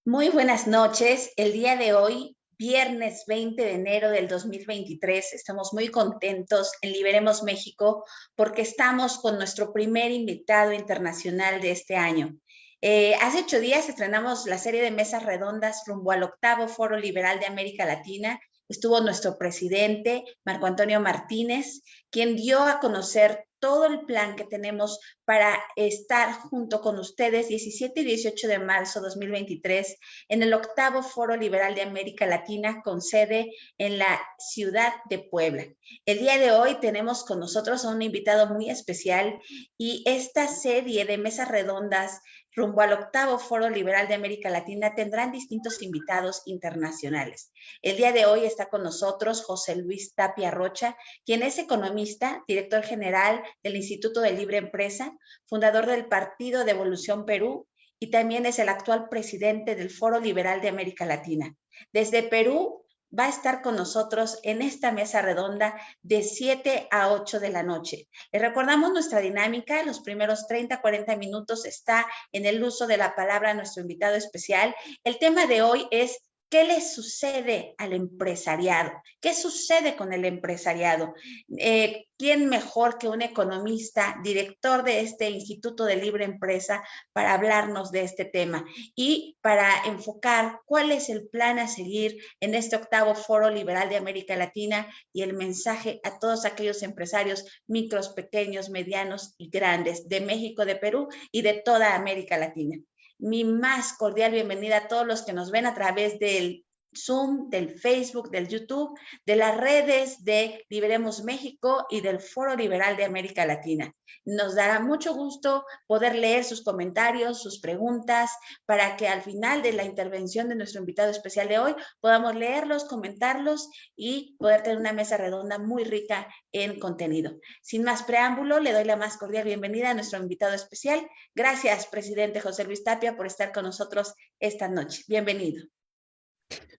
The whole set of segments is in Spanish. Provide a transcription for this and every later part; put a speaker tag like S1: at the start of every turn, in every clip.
S1: Muy buenas noches. El día de hoy, viernes 20 de enero del 2023, estamos muy contentos en Liberemos México porque estamos con nuestro primer invitado internacional de este año. Hace 8 días estrenamos la serie de mesas redondas rumbo al octavo Foro Liberal de América Latina. Estuvo nuestro presidente, Marco Antonio Martínez, quien dio a conocer todo el plan que tenemos para estar junto con ustedes 17 y 18 de marzo de 2023 en el octavo Foro Liberal de América Latina con sede en la ciudad de Puebla. El día de hoy tenemos con nosotros a un invitado muy especial y esta serie de mesas redondas rumbo al octavo Foro Liberal de América Latina tendrán distintos invitados internacionales. El día de hoy está con nosotros José Luis Tapia Rocha, quien es economista, director general del Instituto de Libre Empresa, fundador del Partido de Evolución Perú y también es el actual presidente del Foro Liberal de América Latina. Desde Perú va a estar con nosotros en esta mesa redonda de 7 a 8 de la noche. Les recordamos nuestra dinámica, los primeros 30-40 minutos está en el uso de la palabra a nuestro invitado especial. El tema de hoy es ¿qué le sucede al empresariado? ¿Qué sucede con el empresariado? ¿Quién mejor que un economista, director de este Instituto de Libre Empresa, para hablarnos de este tema y para enfocar cuál es el plan a seguir en este octavo Foro Liberal de América Latina y el mensaje a todos aquellos empresarios micros, pequeños, medianos y grandes de México, de Perú y de toda América Latina? Mi más cordial bienvenida a todos los que nos ven a través del Zoom, del Facebook, del YouTube, de las redes de Liberemos México y del Foro Liberal de América Latina. Nos dará mucho gusto poder leer sus comentarios, sus preguntas, para que al final de la intervención de nuestro invitado especial de hoy podamos leerlos, comentarlos y poder tener una mesa redonda muy rica en contenido. Sin más preámbulo, le doy la más cordial bienvenida a nuestro invitado especial. Gracias, presidente José Luis Tapia, por estar con nosotros esta noche. Bienvenido.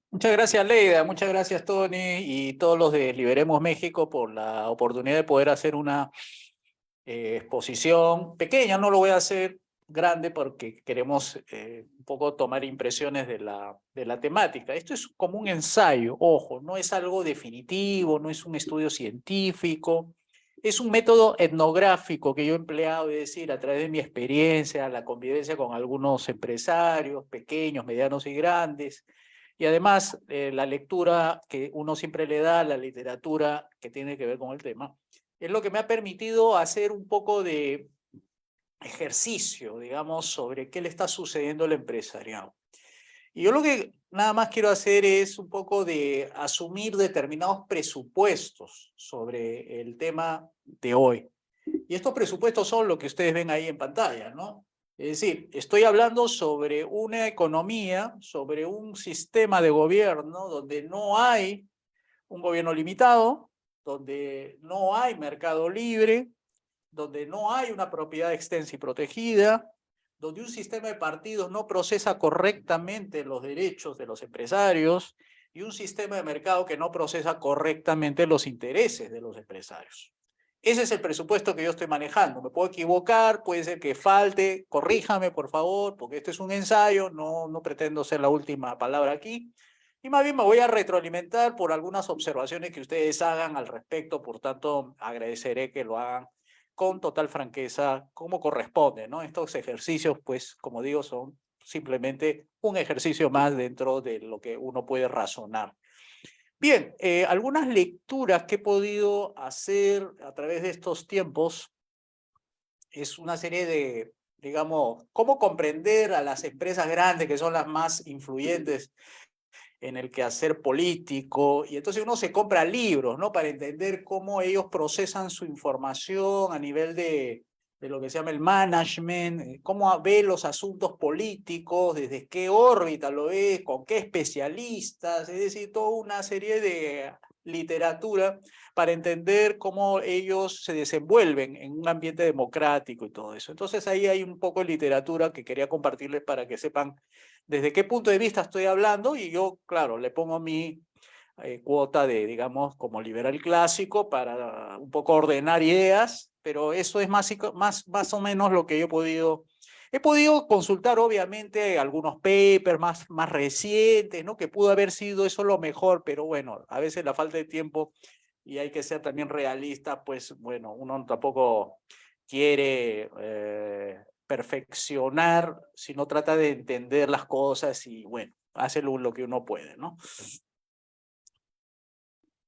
S2: Muchas gracias, Leida. Muchas gracias, Tony, y todos los de Liberemos México por la oportunidad de poder hacer una exposición pequeña. No lo voy a hacer grande porque queremos un poco tomar impresiones de la temática. Esto es como un ensayo, ojo, no es algo definitivo, no es un estudio científico. Es un método etnográfico que yo he empleado, es decir, a través de mi experiencia, la convivencia con algunos empresarios, pequeños, medianos y grandes, y además la lectura que uno siempre le da, la literatura que tiene que ver con el tema, es lo que me ha permitido hacer un poco de ejercicio, digamos, sobre qué le está sucediendo al empresariado. Y yo lo que nada más quiero hacer es un poco de asumir determinados presupuestos sobre el tema de hoy. Y estos presupuestos son lo que ustedes ven ahí en pantalla, ¿no? Es decir, estoy hablando sobre una economía, sobre un sistema de gobierno donde no hay un gobierno limitado, donde no hay mercado libre, donde no hay una propiedad extensa y protegida, donde un sistema de partidos no procesa correctamente los derechos de los empresarios y un sistema de mercado que no procesa correctamente los intereses de los empresarios. Ese es el presupuesto que yo estoy manejando. Me puedo equivocar, puede ser que falte, corríjame por favor, porque este es un ensayo, no pretendo ser la última palabra aquí. Y más bien me voy a retroalimentar por algunas observaciones que ustedes hagan al respecto, por tanto agradeceré que lo hagan con total franqueza, como corresponde, ¿no? Estos ejercicios, pues, como digo, son simplemente un ejercicio más dentro de lo que uno puede razonar. Bien, algunas lecturas que he podido hacer a través de estos tiempos es una serie de, digamos, cómo comprender a las empresas grandes que son las más influyentes en el quehacer político, y entonces uno se compra libros, ¿no? Para entender cómo ellos procesan su información a nivel de lo que se llama el management, cómo ve los asuntos políticos, desde qué órbita lo ve, con qué especialistas, es decir, toda una serie de literatura para entender cómo ellos se desenvuelven en un ambiente democrático y todo eso. Entonces ahí hay un poco de literatura que quería compartirles para que sepan desde qué punto de vista estoy hablando, y yo, claro, le pongo mi cuota de, digamos, como liberal clásico para un poco ordenar ideas, pero eso es más o menos lo que yo he podido He podido consultar, obviamente, algunos papers más recientes, ¿no? Que pudo haber sido eso lo mejor, pero bueno, a veces la falta de tiempo y hay que ser también realista, pues bueno, uno tampoco quiere perfeccionar, sino trata de entender las cosas y bueno, hace lo que uno puede, ¿no?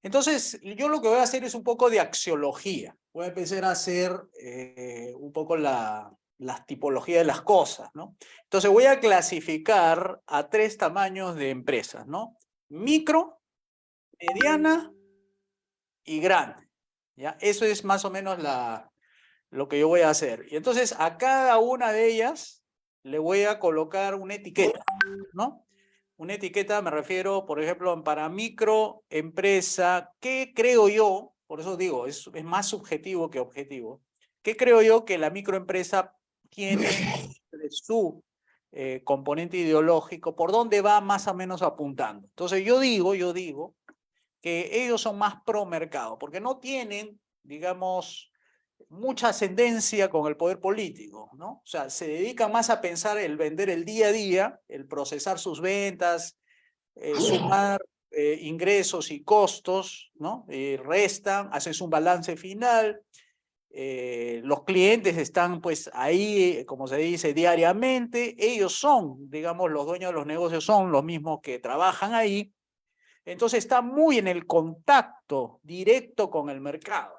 S2: Entonces, yo lo que voy a hacer es un poco de axiología. Voy a empezar a hacer un poco las tipologías de las cosas, ¿no? Entonces, voy a clasificar a 3 tamaños de empresas, ¿no? Micro, mediana y grande, ¿ya? Eso es más o menos lo que yo voy a hacer. Y entonces, a cada una de ellas le voy a colocar una etiqueta, ¿no? Una etiqueta me refiero, por ejemplo, para microempresa, ¿qué creo yo? Por eso digo, es más subjetivo que objetivo. ¿Qué creo yo que la microempresa tiene de su componente ideológico? ¿Por dónde va más o menos apuntando? Entonces yo digo que ellos son más pro mercado, porque no tienen, digamos, mucha ascendencia con el poder político, ¿no? O sea, se dedican más a pensar el vender el día a día, el procesar sus ventas, sumar ingresos y costos, ¿no? Restan, haces un balance final, los clientes están pues ahí, como se dice, diariamente, ellos son, digamos, los dueños de los negocios son los mismos que trabajan ahí, entonces está muy en el contacto directo con el mercado.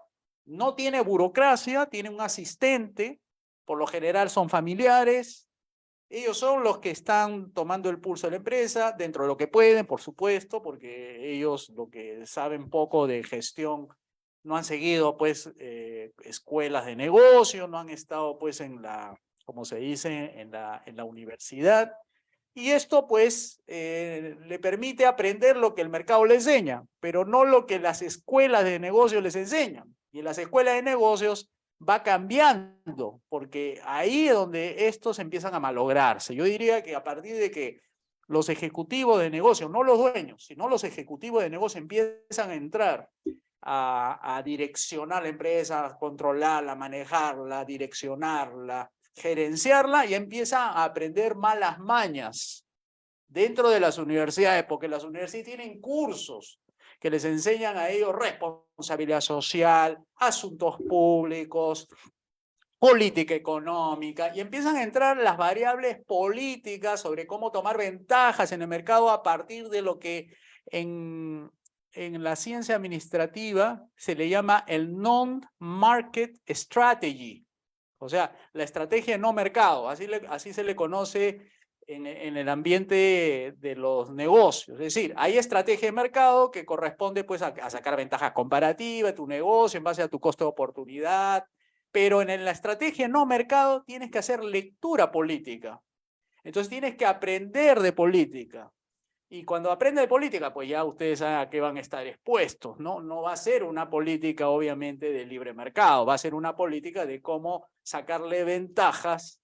S2: No tiene burocracia, tiene un asistente, por lo general son familiares, ellos son los que están tomando el pulso de la empresa, dentro de lo que pueden, por supuesto, porque ellos lo que saben poco de gestión, no han seguido pues escuelas de negocio, no han estado pues en la, como se dice, en la universidad. Y esto pues le permite aprender lo que el mercado le enseña, pero no lo que las escuelas de negocios les enseñan. Y en las escuelas de negocios va cambiando, porque ahí es donde estos empiezan a malograrse. Yo diría que a partir de que los ejecutivos de negocio, no los dueños, sino los ejecutivos de negocio empiezan a entrar a direccionar la empresa, a controlarla, manejarla, direccionarla, gerenciarla, y empieza a aprender malas mañas dentro de las universidades, porque las universidades tienen cursos que les enseñan a ellos responsabilidad social, asuntos públicos, política económica, y empiezan a entrar las variables políticas sobre cómo tomar ventajas en el mercado a partir de lo que en la ciencia administrativa se le llama el non-market strategy, o sea, la estrategia de no mercado, así se le conoce en el ambiente de los negocios. Es decir, hay estrategia de mercado que corresponde pues a sacar ventajas comparativas de tu negocio en base a tu costo de oportunidad, pero en la estrategia no mercado tienes que hacer lectura política. Entonces tienes que aprender de política. Y cuando aprende de política, pues ya ustedes saben a qué van a estar expuestos, ¿no? No va a ser una política, obviamente, de libre mercado, va a ser una política de cómo sacarle ventajas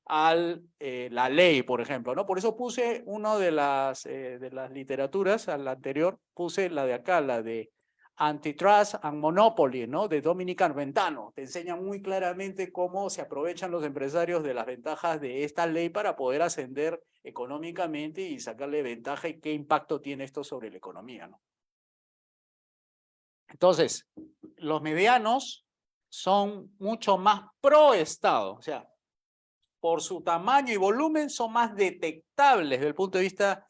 S2: a la ley, por ejemplo, ¿no? Por eso puse una de las literaturas, a la anterior, puse la de acá, la de Antitrust and Monopoly, ¿no? De Dominic Armentano. Te enseña muy claramente cómo se aprovechan los empresarios de las ventajas de esta ley para poder ascender económicamente y sacarle ventaja y qué impacto tiene esto sobre la economía, ¿no? Entonces, los medianos son mucho más pro Estado, o sea, por su tamaño y volumen son más detectables desde el punto de vista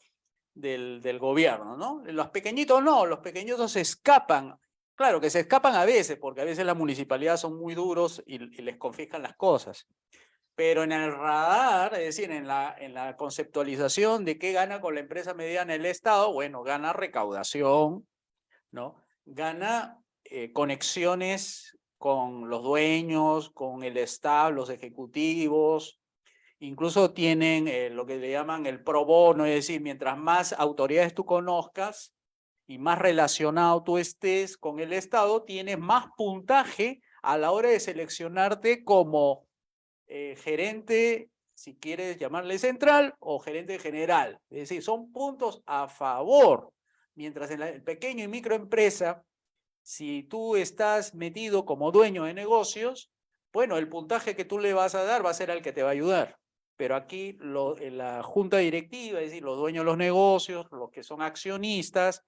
S2: del gobierno, ¿no? Los pequeñitos no, los pequeñitos se escapan. Claro que se escapan a veces, porque a veces las municipalidades son muy duros y les confiscan las cosas. Pero en el radar, es decir, en la conceptualización de qué gana con la empresa mediana el Estado, bueno, gana recaudación, ¿no? Gana conexiones con los dueños, con el staff, los ejecutivos, incluso tienen lo que le llaman el pro bono, es decir, mientras más autoridades tú conozcas y más relacionado tú estés con el Estado, tienes más puntaje a la hora de seleccionarte como gerente, si quieres llamarle central, o gerente general. Es decir, son puntos a favor. Mientras en la pequeño y microempresa, si tú estás metido como dueño de negocios, bueno, el puntaje que tú le vas a dar va a ser el que te va a ayudar. pero aquí la junta directiva, es decir, los dueños de los negocios, los que son accionistas,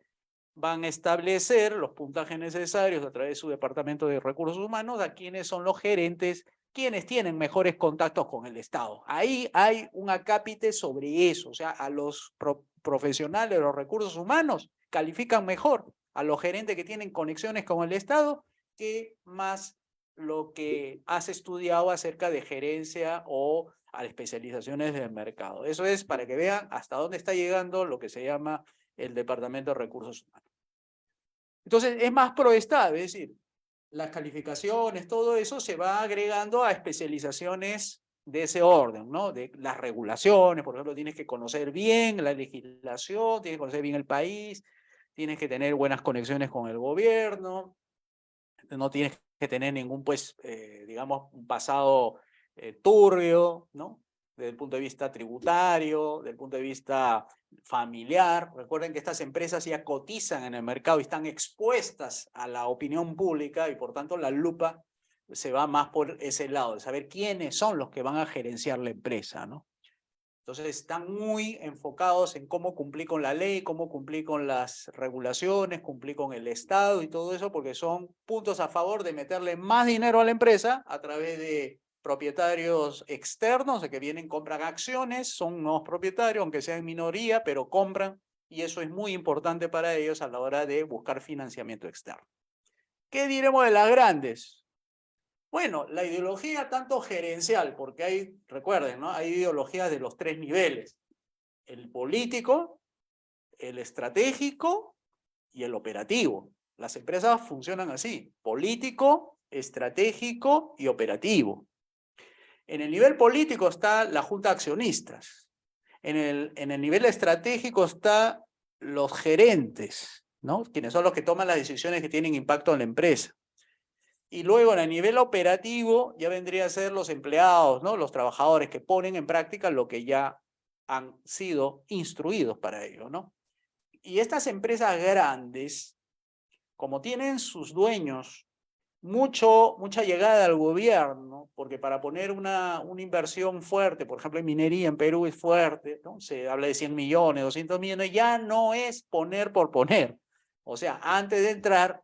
S2: van a establecer los puntajes necesarios a través de su departamento de recursos humanos a quienes son los gerentes, quienes tienen mejores contactos con el Estado. Ahí hay un acápite sobre eso, o sea, a los profesionales de los recursos humanos califican mejor a los gerentes que tienen conexiones con el Estado que más lo que has estudiado acerca de gerencia o a especializaciones del mercado. Eso es para que vean hasta dónde está llegando lo que se llama el Departamento de Recursos Humanos. Entonces, es más pro-estado, es decir, las calificaciones, todo eso se va agregando a especializaciones de ese orden, ¿no? De las regulaciones, por ejemplo, tienes que conocer bien la legislación, tienes que conocer bien el país, tienes que tener buenas conexiones con el gobierno, no tienes que tener ningún, pues, digamos, un pasado turbio, ¿no? Desde el punto de vista tributario, desde el punto de vista familiar. Recuerden que estas empresas ya cotizan en el mercado y están expuestas a la opinión pública y por tanto la lupa se va más por ese lado, de saber quiénes son los que van a gerenciar la empresa, ¿no? Entonces están muy enfocados en cómo cumplir con la ley, cómo cumplir con las regulaciones, cumplir con el Estado y todo eso, porque son puntos a favor de meterle más dinero a la empresa a través de propietarios externos, de que vienen, compran acciones, son nuevos propietarios, aunque sean minoría, pero compran, y eso es muy importante para ellos a la hora de buscar financiamiento externo. ¿Qué diremos de las grandes? Bueno, la ideología tanto gerencial, porque hay, recuerden, ¿no? Hay ideologías de los tres niveles: el político, el estratégico y el operativo. Las empresas funcionan así: político, estratégico y operativo. En el nivel político está la junta de accionistas. En el nivel estratégico está los gerentes, ¿no? Quienes son los que toman las decisiones que tienen impacto en la empresa. Y luego en el nivel operativo ya vendría a ser los empleados, ¿no? Los trabajadores que ponen en práctica lo que ya han sido instruidos para ello, ¿no? Y estas empresas grandes, como tienen sus dueños mucha llegada al gobierno, porque para poner una inversión fuerte, por ejemplo en minería en Perú es fuerte, ¿no? Se habla de 100 millones, 200 millones, ya no es poner por poner. O sea, antes de entrar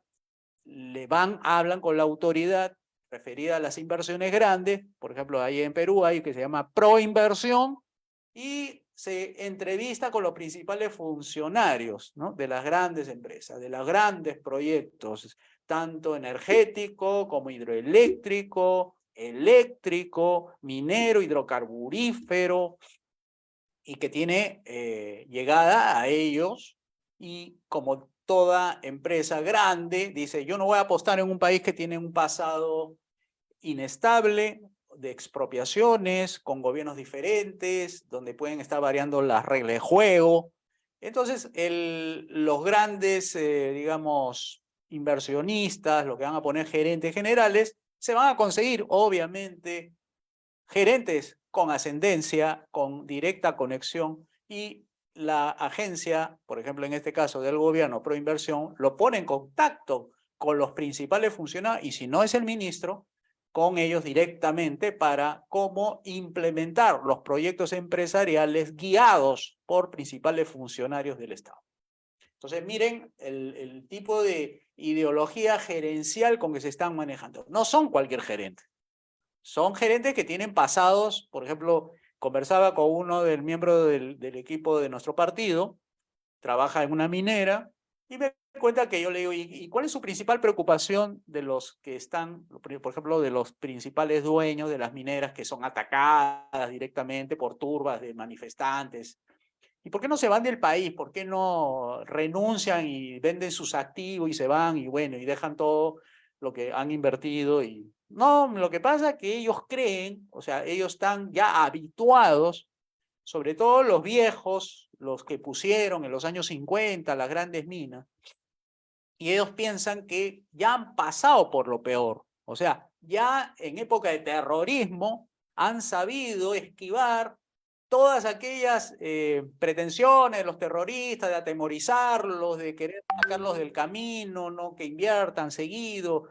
S2: hablan con la autoridad referida a las inversiones grandes, por ejemplo, ahí en Perú hay que se llama Proinversión, y se entrevista con los principales funcionarios, ¿no? De las grandes empresas, de los grandes proyectos, tanto energético como hidroeléctrico, eléctrico, minero, hidrocarburífero, y que tiene llegada a ellos, y como toda empresa grande, dice, yo no voy a apostar en un país que tiene un pasado inestable, de expropiaciones, con gobiernos diferentes, donde pueden estar variando las reglas de juego. Entonces, los grandes, digamos, inversionistas, lo que van a poner gerentes generales, se van a conseguir, obviamente, gerentes con ascendencia, con directa conexión, y la agencia, por ejemplo, en este caso del gobierno Proinversión, lo pone en contacto con los principales funcionarios, y si no es el ministro, con ellos directamente para cómo implementar los proyectos empresariales guiados por principales funcionarios del Estado. Entonces, miren el tipo de ideología gerencial con que se están manejando. No son cualquier gerente. Son gerentes que tienen pasados. Por ejemplo, conversaba con uno del miembro del equipo de nuestro partido, trabaja en una minera, y me cuenta que yo le digo, ¿y cuál es su principal preocupación de los que están, por ejemplo, de los principales dueños de las mineras que son atacadas directamente por turbas de manifestantes? ¿Y por qué no se van del país? ¿Por qué no renuncian y venden sus activos y se van y bueno, y dejan todo lo que han invertido? Y no, lo que pasa es que ellos creen, o sea, ellos están ya habituados, sobre todo los viejos, los que pusieron en los años 50 las grandes minas, y ellos piensan que ya han pasado por lo peor. O sea, ya en época de terrorismo han sabido esquivar todas aquellas pretensiones de los terroristas de atemorizarlos, de querer sacarlos del camino, ¿no? Que inviertan seguido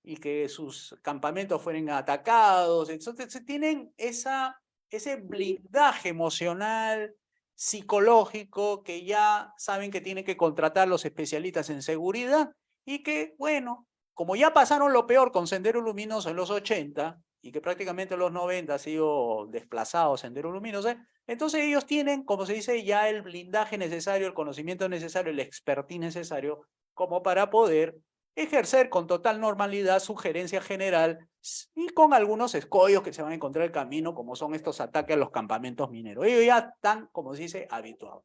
S2: y que sus campamentos fueran atacados. Entonces tienen esa ese blindaje emocional, psicológico, que ya saben que tienen que contratar los especialistas en seguridad y que, bueno, como ya pasaron lo peor con Sendero Luminoso en los 80 y que prácticamente en los 90 ha sido desplazado Sendero Luminoso, entonces ellos tienen, como se dice, ya el blindaje necesario, el conocimiento necesario, el expertise necesario como para poder ejercer con total normalidad su gerencia general y con algunos escollos que se van a encontrar en el camino, como son estos ataques a los campamentos mineros. Ellos ya están, como se dice, habituados.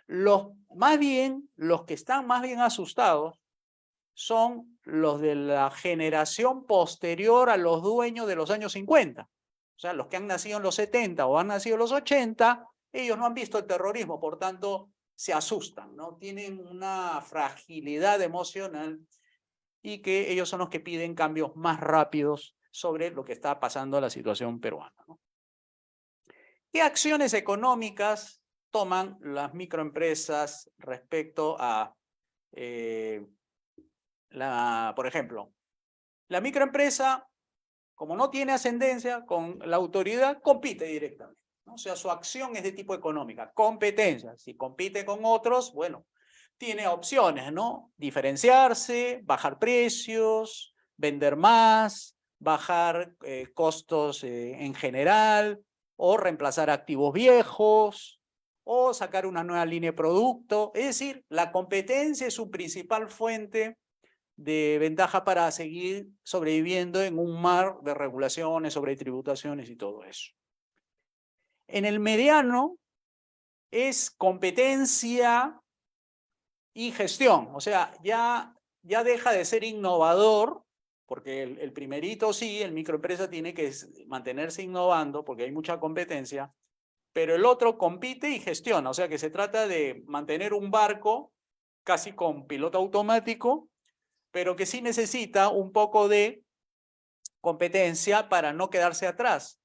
S2: Los que están más bien asustados son los de la generación posterior a los dueños de los años 50. O sea, los que han nacido en los 70 o han nacido en los 80, ellos no han visto el terrorismo, por tanto, se asustan, ¿no? Tienen una fragilidad emocional y que ellos son los que piden cambios más rápidos sobre lo que está pasando en la situación peruana, ¿no? ¿Qué acciones económicas toman las microempresas respecto a, por ejemplo, la microempresa, como no tiene ascendencia con la autoridad, compite directamente, ¿no? O sea, su acción es de tipo económica, competencia. Si compite con otros, bueno, tiene opciones, ¿no? Diferenciarse, bajar precios, vender más, bajar costos en general, o reemplazar activos viejos, o sacar una nueva línea de producto. Es decir, la competencia es su principal fuente de ventaja para seguir sobreviviendo en un mar de regulaciones sobre tributaciones y todo eso. En el mediano es competencia y gestión, o sea, ya deja de ser innovador, porque el primerito sí, el microempresa tiene que mantenerse innovando porque hay mucha competencia, pero el otro compite y gestiona, o sea que se trata de mantener un barco casi con piloto automático, pero que sí necesita un poco de competencia para no quedarse atrás.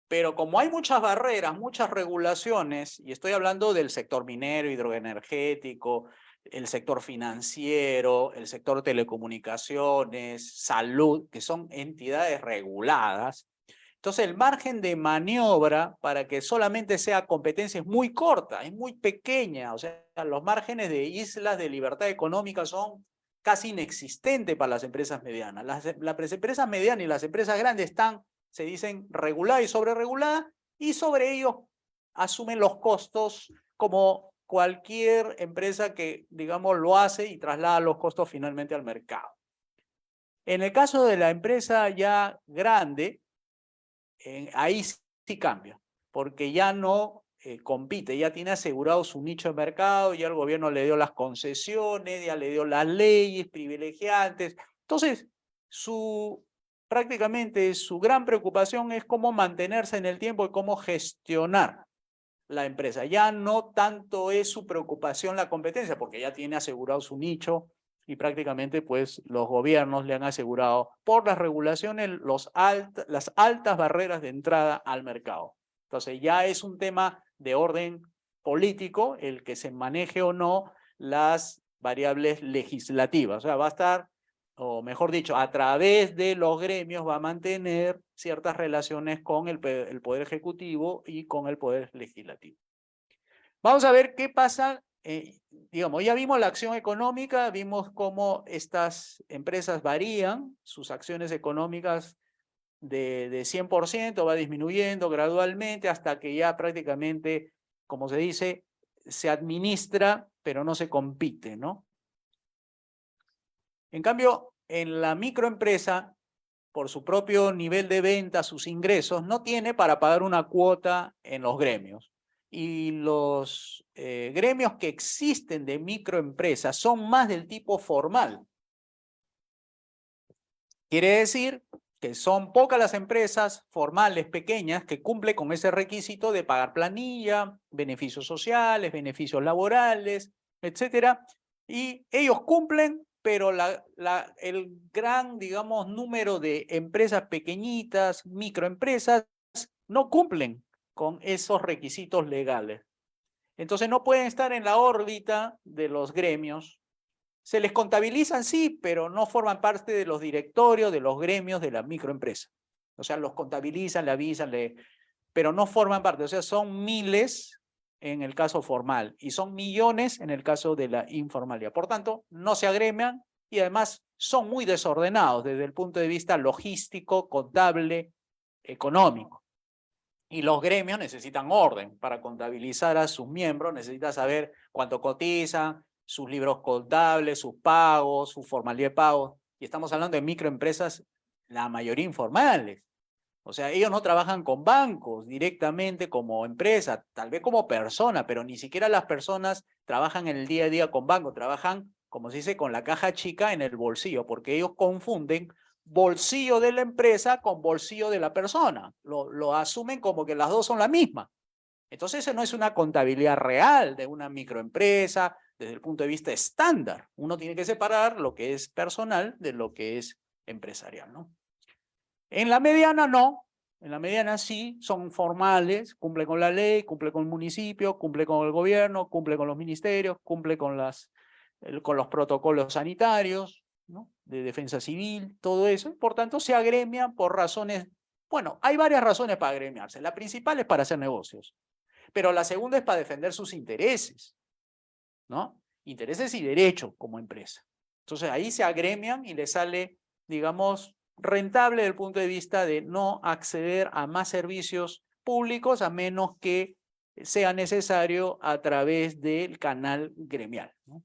S2: Pero como hay muchas barreras, muchas regulaciones, y estoy hablando del sector minero, hidroenergético, el sector financiero, el sector telecomunicaciones, salud, que son entidades reguladas, entonces el margen de maniobra para que solamente sea competencia es muy corta, es muy pequeña, o sea, los márgenes de islas de libertad económica son casi inexistentes para las empresas medianas. Las empresas medianas y las empresas grandes están, se dicen, reguladas y sobrereguladas, y sobre ellos asumen los costos como cualquier empresa que, digamos, lo hace y traslada los costos finalmente al mercado. En el caso de la empresa ya grande, ahí sí cambia, porque ya no compite, ya tiene asegurado su nicho de mercado, ya el gobierno le dio las concesiones, ya le dio las leyes privilegiantes. Entonces, prácticamente su gran preocupación es cómo mantenerse en el tiempo y cómo gestionar la empresa. Ya no tanto es su preocupación la competencia, porque ya tiene asegurado su nicho y prácticamente pues los gobiernos le han asegurado por las regulaciones las altas barreras de entrada al mercado. Entonces ya es un tema de orden político el que se maneje o no las variables legislativas. O sea, va a estar, o mejor dicho, a través de los gremios va a mantener ciertas relaciones con el Poder Ejecutivo y con el Poder Legislativo. Vamos a ver qué pasa, digamos, ya vimos la acción económica, vimos cómo estas empresas varían, sus acciones económicas de 100% va disminuyendo gradualmente hasta que ya prácticamente, como se dice, se administra, pero no se compite, ¿no? En cambio, en la microempresa, por su propio nivel de venta, sus ingresos, no tiene para pagar una cuota en los gremios. Y los gremios que existen de microempresas son más del tipo formal. Quiere decir que son pocas las empresas formales pequeñas que cumplen con ese requisito de pagar planilla, beneficios sociales, beneficios laborales, etcétera. Y ellos cumplen, pero el gran, digamos, número de empresas pequeñitas, microempresas, no cumplen con esos requisitos legales. Entonces no pueden estar en la órbita de los gremios. Se les contabilizan, sí, pero no forman parte de los directorios, de los gremios de la microempresa. O sea, los contabilizan, le avisan, pero no forman parte, o sea, son miles en el caso formal y son millones en el caso de la informalidad. Por tanto, no se agremian y además son muy desordenados desde el punto de vista logístico, contable, económico. Y los gremios necesitan orden para contabilizar a sus miembros, necesitan saber cuánto cotizan, sus libros contables, sus pagos, su formalidad de pagos. Y estamos hablando de microempresas, la mayoría informales. O sea, ellos no trabajan con bancos directamente como empresa, tal vez como persona, pero ni siquiera las personas trabajan en el día a día con bancos, trabajan, como se dice, con la caja chica en el bolsillo, porque ellos confunden bolsillo de la empresa con bolsillo de la persona. Lo asumen como que las dos son la misma. Entonces, eso no es una contabilidad real de una microempresa desde el punto de vista estándar. Uno tiene que separar lo que es personal de lo que es empresarial, ¿no? En la mediana no, en la mediana sí, son formales, cumple con la ley, cumple con el municipio, cumple con el gobierno, cumple con los ministerios, cumple con los protocolos sanitarios, ¿no? De defensa civil, todo eso, y por tanto se agremian por razones, bueno, hay varias razones para agremiarse, la principal es para hacer negocios, pero la segunda es para defender sus intereses, ¿no? Intereses y derechos como empresa. Entonces ahí se agremian y les sale, digamos, rentable desde el punto de vista de no acceder a más servicios públicos a menos que sea necesario a través del canal gremial, ¿no?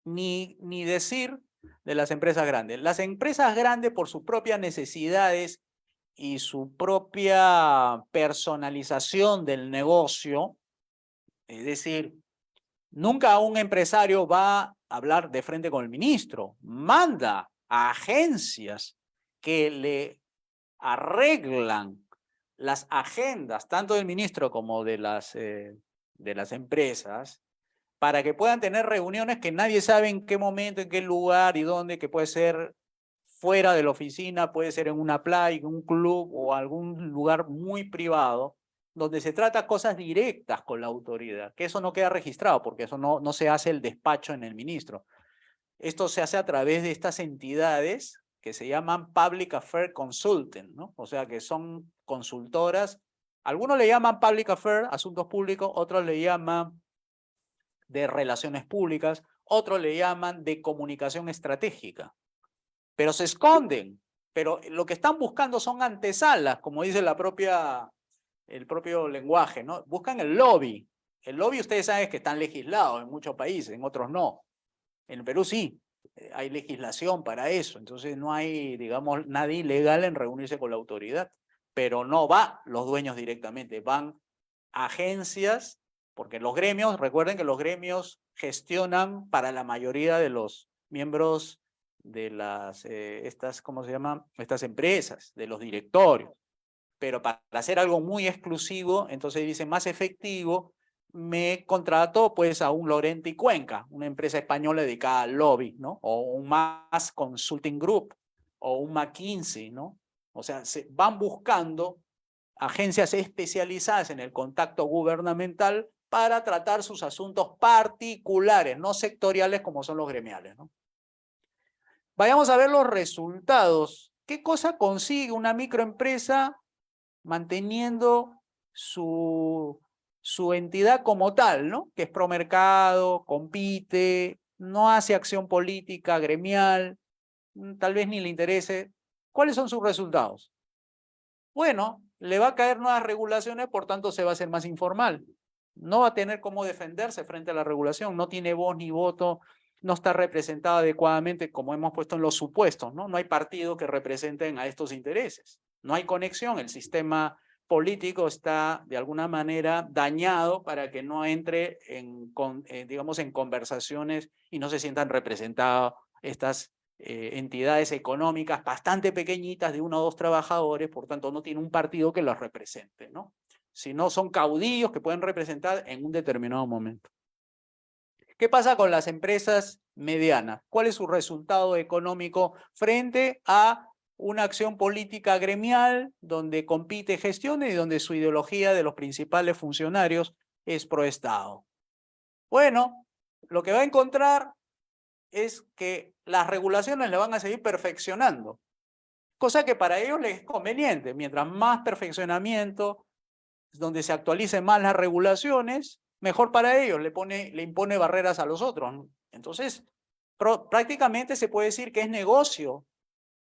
S2: Ni decir de las empresas grandes. Las empresas grandes por sus propias necesidades y su propia personalización del negocio, es decir, nunca un empresario va a hablar de frente con el ministro, manda a agencias que le arreglan las agendas, tanto del ministro como de las empresas, para que puedan tener reuniones que nadie sabe en qué momento, en qué lugar y dónde, que puede ser fuera de la oficina, puede ser en una playa, en un club o algún lugar muy privado, donde se trata cosas directas con la autoridad, que eso no queda registrado, porque eso no se hace el despacho en el ministro. Esto se hace a través de estas entidades que se llaman Public Affairs Consultant, ¿no? O sea, que son consultoras. Algunos le llaman Public Affairs, asuntos públicos, otros le llaman de relaciones públicas, otros le llaman de comunicación estratégica. Pero se esconden, pero lo que están buscando son antesalas, como dice el propio lenguaje, ¿no? Buscan el lobby. El lobby ustedes saben que están legislados en muchos países, en otros no. En el Perú sí, hay legislación para eso, entonces no hay, digamos, nada ilegal en reunirse con la autoridad, pero no va los dueños directamente, van agencias, porque los gremios, recuerden que los gremios gestionan para la mayoría de los miembros de las, ¿cómo se llaman? Estas empresas, de los directorios. Pero para hacer algo muy exclusivo, entonces dicen más efectivo, me contrato pues a un Lorente y Cuenca, una empresa española dedicada al lobby, ¿no? O un Más Consulting Group, o un McKinsey, ¿no? O sea, se van buscando agencias especializadas en el contacto gubernamental para tratar sus asuntos particulares, no sectoriales como son los gremiales, ¿no? Vayamos a ver los resultados. ¿Qué cosa consigue una microempresa manteniendo su entidad como tal, ¿no? Que es promercado, compite, no hace acción política, gremial, tal vez ni le interese? ¿Cuáles son sus resultados? Bueno, le va a caer nuevas regulaciones, por tanto se va a hacer más informal. No va a tener cómo defenderse frente a la regulación, no tiene voz ni voto, no está representada adecuadamente, como hemos puesto en los supuestos, ¿no? No hay partidos que representen a estos intereses. No hay conexión, el sistema político está de alguna manera dañado para que no entre digamos, en conversaciones y no se sientan representadas estas entidades económicas bastante pequeñitas de 1 o 2 trabajadores, por tanto no tiene un partido que los represente, ¿no? Sino son caudillos que pueden representar en un determinado momento. ¿Qué pasa con las empresas medianas? ¿Cuál es su resultado económico frente a una acción política gremial donde compite gestiones y donde su ideología de los principales funcionarios es pro Estado? Bueno, lo que va a encontrar es que las regulaciones le van a seguir perfeccionando. cosa que para ellos les es conveniente. Mientras más perfeccionamiento, donde se actualicen más las regulaciones, mejor para ellos, le impone barreras a los otros, ¿no? Entonces, prácticamente se puede decir que es negocio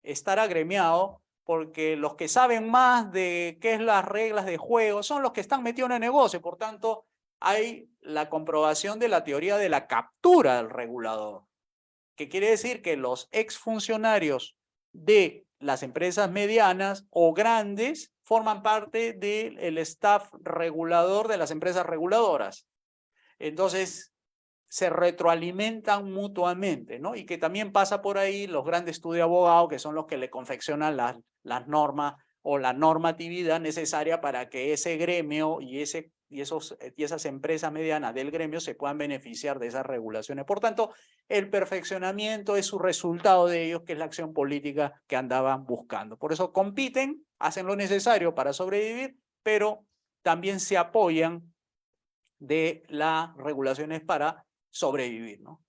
S2: estar agremiado, porque los que saben más de qué es las reglas de juego son los que están metidos en el negocio. Por tanto, hay la comprobación de la teoría de la captura del regulador, que quiere decir que los exfuncionarios de las empresas medianas o grandes forman parte del staff regulador de las empresas reguladoras. Entonces, se retroalimentan mutuamente, ¿no? Y que también pasa por ahí los grandes estudios de abogados, que son los que le confeccionan las normas o la normatividad necesaria para que ese gremio y esas empresas medianas del gremio se puedan beneficiar de esas regulaciones. Por tanto, el perfeccionamiento es su resultado de ellos, que es la acción política que andaban buscando. Por eso compiten, hacen lo necesario para sobrevivir, pero también se apoyan de las regulaciones para sobrevivir, ¿no?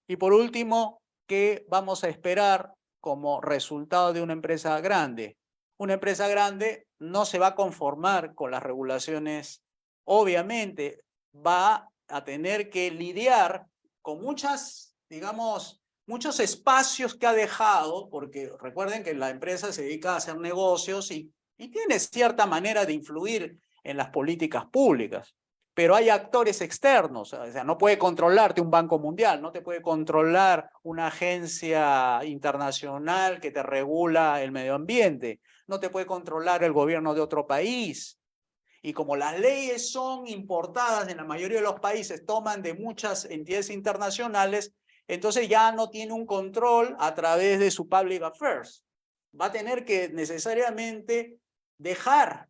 S2: Y por último, ¿qué vamos a esperar como resultado de una empresa grande? Una empresa grande no se va a conformar con las regulaciones, obviamente va a tener que lidiar con muchos espacios que ha dejado, porque recuerden que la empresa se dedica a hacer negocios y tiene cierta manera de influir en las políticas públicas. Pero hay actores externos, o sea, no puede controlarte un Banco Mundial, no te puede controlar una agencia internacional que te regula el medio ambiente, no te puede controlar el gobierno de otro país. Y como las leyes son importadas en la mayoría de los países, toman de muchas entidades internacionales, entonces ya no tiene un control a través de su public affairs. Va a tener que necesariamente dejar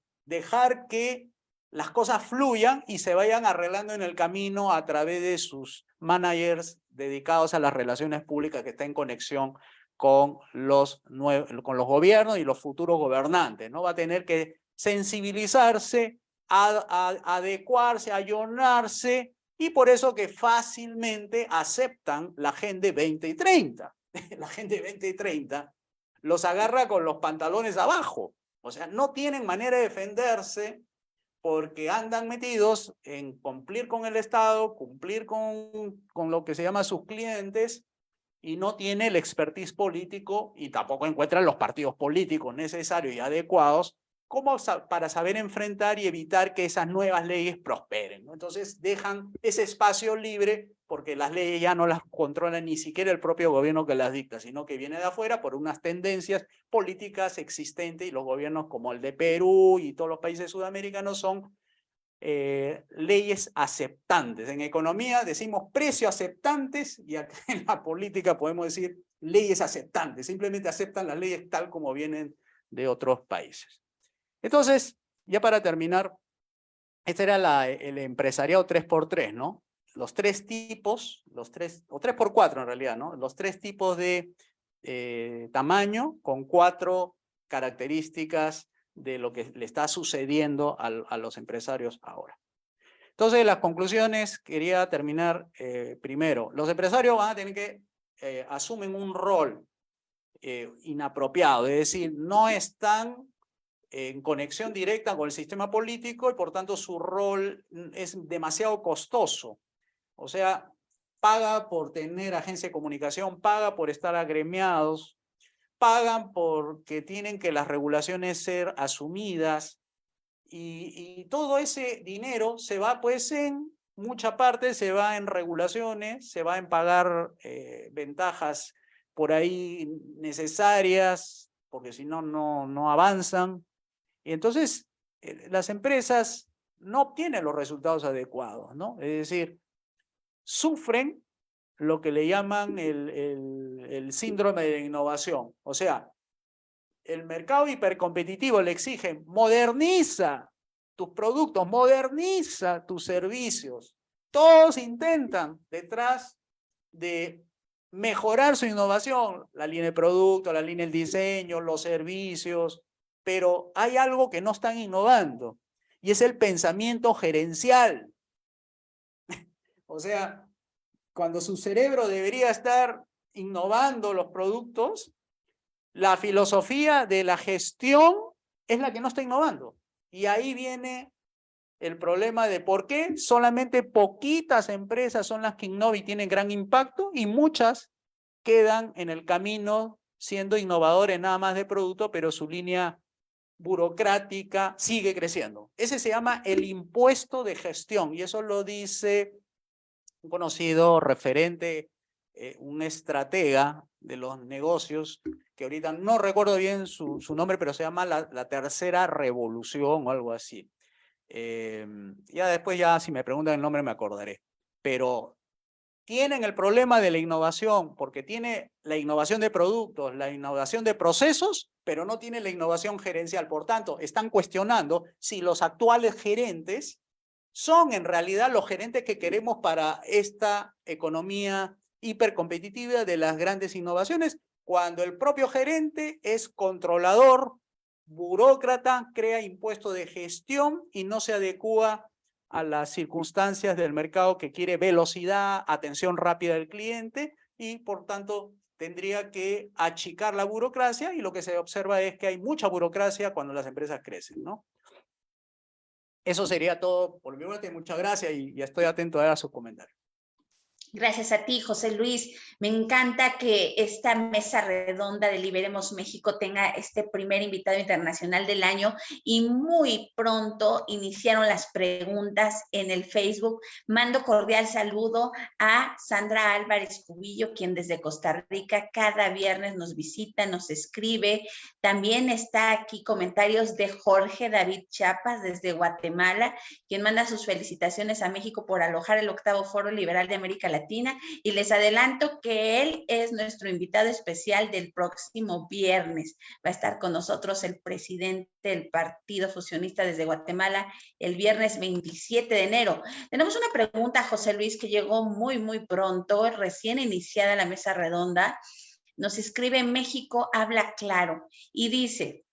S2: que las cosas fluyan y se vayan arreglando en el camino a través de sus managers dedicados a las relaciones públicas que están en conexión con los gobiernos y los futuros gobernantes, ¿no? Va a tener que sensibilizarse, adecuarse, ayornarse, y por eso que fácilmente aceptan la Agenda 2030. La Agenda 2030 los agarra con los pantalones abajo. O sea, no tienen manera de defenderse porque andan metidos en cumplir con el Estado, cumplir con lo que se llama sus clientes, y no tiene el expertise político y tampoco encuentran los partidos políticos necesarios y adecuados como para saber enfrentar y evitar que esas nuevas leyes prosperen, ¿no? Entonces dejan ese espacio libre porque las leyes ya no las controla ni siquiera el propio gobierno que las dicta, sino que viene de afuera por unas tendencias políticas existentes, y los gobiernos como el de Perú y todos los países sudamericanos son leyes aceptantes. En economía decimos precios aceptantes, y acá en la política podemos decir leyes aceptantes. Simplemente aceptan las leyes tal como vienen de otros países. Entonces, ya para terminar, este era el empresariado 3x3, ¿no? Los tres tipos, o 3x4 en realidad, ¿no? Los tres tipos de tamaño con 4 características de lo que le está sucediendo a los empresarios ahora. Entonces, las conclusiones, quería terminar primero. Los empresarios van a tener que asumen un rol inapropiado, es decir, no están en conexión directa con el sistema político y por tanto su rol es demasiado costoso. O sea, paga por tener agencia de comunicación, paga por estar agremiados, pagan porque tienen que las regulaciones ser asumidas, y todo ese dinero se va, pues en mucha parte se va en regulaciones, se va en pagar ventajas por ahí necesarias, porque si no, no avanzan. Y entonces las empresas no obtienen los resultados adecuados, ¿no? Es decir, sufren lo que le llaman el síndrome de innovación. O sea, el mercado hipercompetitivo le exige, moderniza tus productos, moderniza tus servicios. Todos intentan detrás de mejorar su innovación, la línea de producto, la línea de diseño, los servicios, pero hay algo que no están innovando, y es el pensamiento gerencial. O sea, cuando su cerebro debería estar innovando los productos, La filosofía de la gestión es la que no está innovando. Y ahí viene el problema de por qué solamente poquitas empresas son las que innovan y tienen gran impacto y muchas quedan en el camino siendo innovadores nada más de producto, pero su línea burocrática sigue creciendo. Ese se llama el impuesto de gestión y eso lo dice un conocido referente, un estratega de los negocios, que ahorita no recuerdo bien su nombre, pero se llama la tercera revolución o algo así. Ya después, ya si me preguntan el nombre me acordaré. Pero tienen el problema de la innovación, porque tiene la innovación de productos, la innovación de procesos, pero no tiene la innovación gerencial. Por tanto, están cuestionando si los actuales gerentes son en realidad los gerentes que queremos para esta economía hipercompetitiva de las grandes innovaciones, cuando el propio gerente es controlador, burócrata, crea impuestos de gestión y no se adecúa a las circunstancias del mercado que quiere velocidad, atención rápida del cliente y por tanto tendría que achicar la burocracia y lo que se observa es que hay mucha burocracia cuando las empresas crecen, ¿no? Eso sería todo por mi parte. Muchas gracias y estoy atento a sus comentarios.
S1: Gracias a ti, José Luis. Me encanta que esta mesa redonda de Liberemos México tenga este primer invitado internacional del año y muy pronto iniciaron las preguntas en el Facebook. Mando cordial saludo a Sandra Álvarez Cubillo, quien desde Costa Rica cada viernes nos visita, nos escribe. También está aquí comentarios de Jorge David Chiapas desde Guatemala, quien manda sus felicitaciones a México por alojar el 8º Foro Liberal de América Latina. Y les adelanto que él es nuestro invitado especial del próximo viernes. Va a estar con nosotros el presidente del Partido Fusionista desde Guatemala el viernes 27 de enero. Tenemos una pregunta, José Luis, que llegó muy pronto, recién iniciada la mesa redonda. Nos escribe México Habla Claro y dice: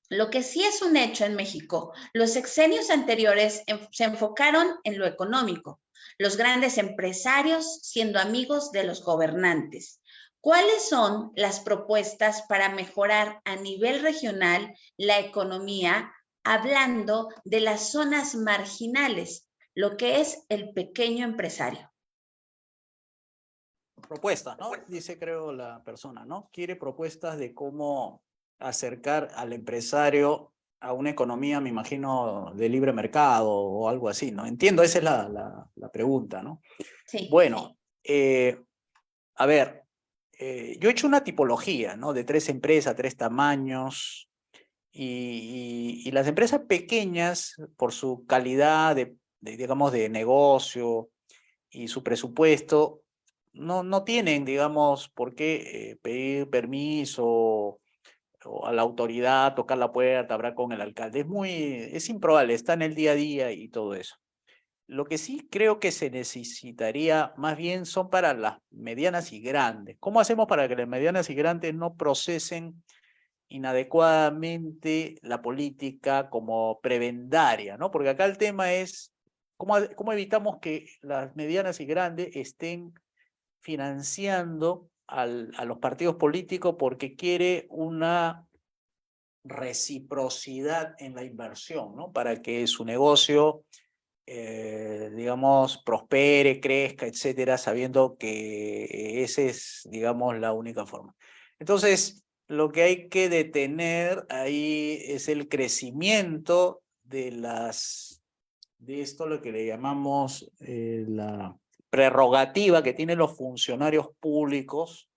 S1: lo que sí es un hecho en México, los sexenios anteriores se enfocaron en lo económico, los grandes empresarios siendo amigos de los gobernantes. ¿Cuáles son las propuestas para mejorar a nivel regional la economía, hablando de las zonas marginales, lo que es el pequeño empresario?
S2: Propuestas, ¿no? Dice, creo, la persona, ¿no? Quiere propuestas de cómo acercar al empresario a una economía, me imagino, de libre mercado o algo así, ¿no? Entiendo, esa es la pregunta, ¿no?
S1: Sí.
S2: Bueno, a ver, yo he hecho una tipología, ¿no? De 3 empresas, 3 tamaños, y las empresas pequeñas, por su calidad digamos, de negocio y su presupuesto, no tienen, digamos, por qué pedir permiso o a la autoridad, tocar la puerta, hablar con el alcalde. Es improbable, está en el día a día y todo eso. Lo que sí creo que se necesitaría más bien son para las medianas y grandes. ¿Cómo hacemos para que las medianas y grandes no procesen inadecuadamente la política como prebendaria, ¿no? Porque acá el tema es cómo evitamos que las medianas y grandes estén financiando a los partidos políticos porque quiere una reciprocidad en la inversión, ¿no? Para que su negocio, digamos, prospere, crezca, etcétera, sabiendo que esa es, digamos, la única forma. Entonces, lo que hay que detener ahí es el crecimiento de esto, lo que le llamamos la prerrogativa que tienen los funcionarios públicos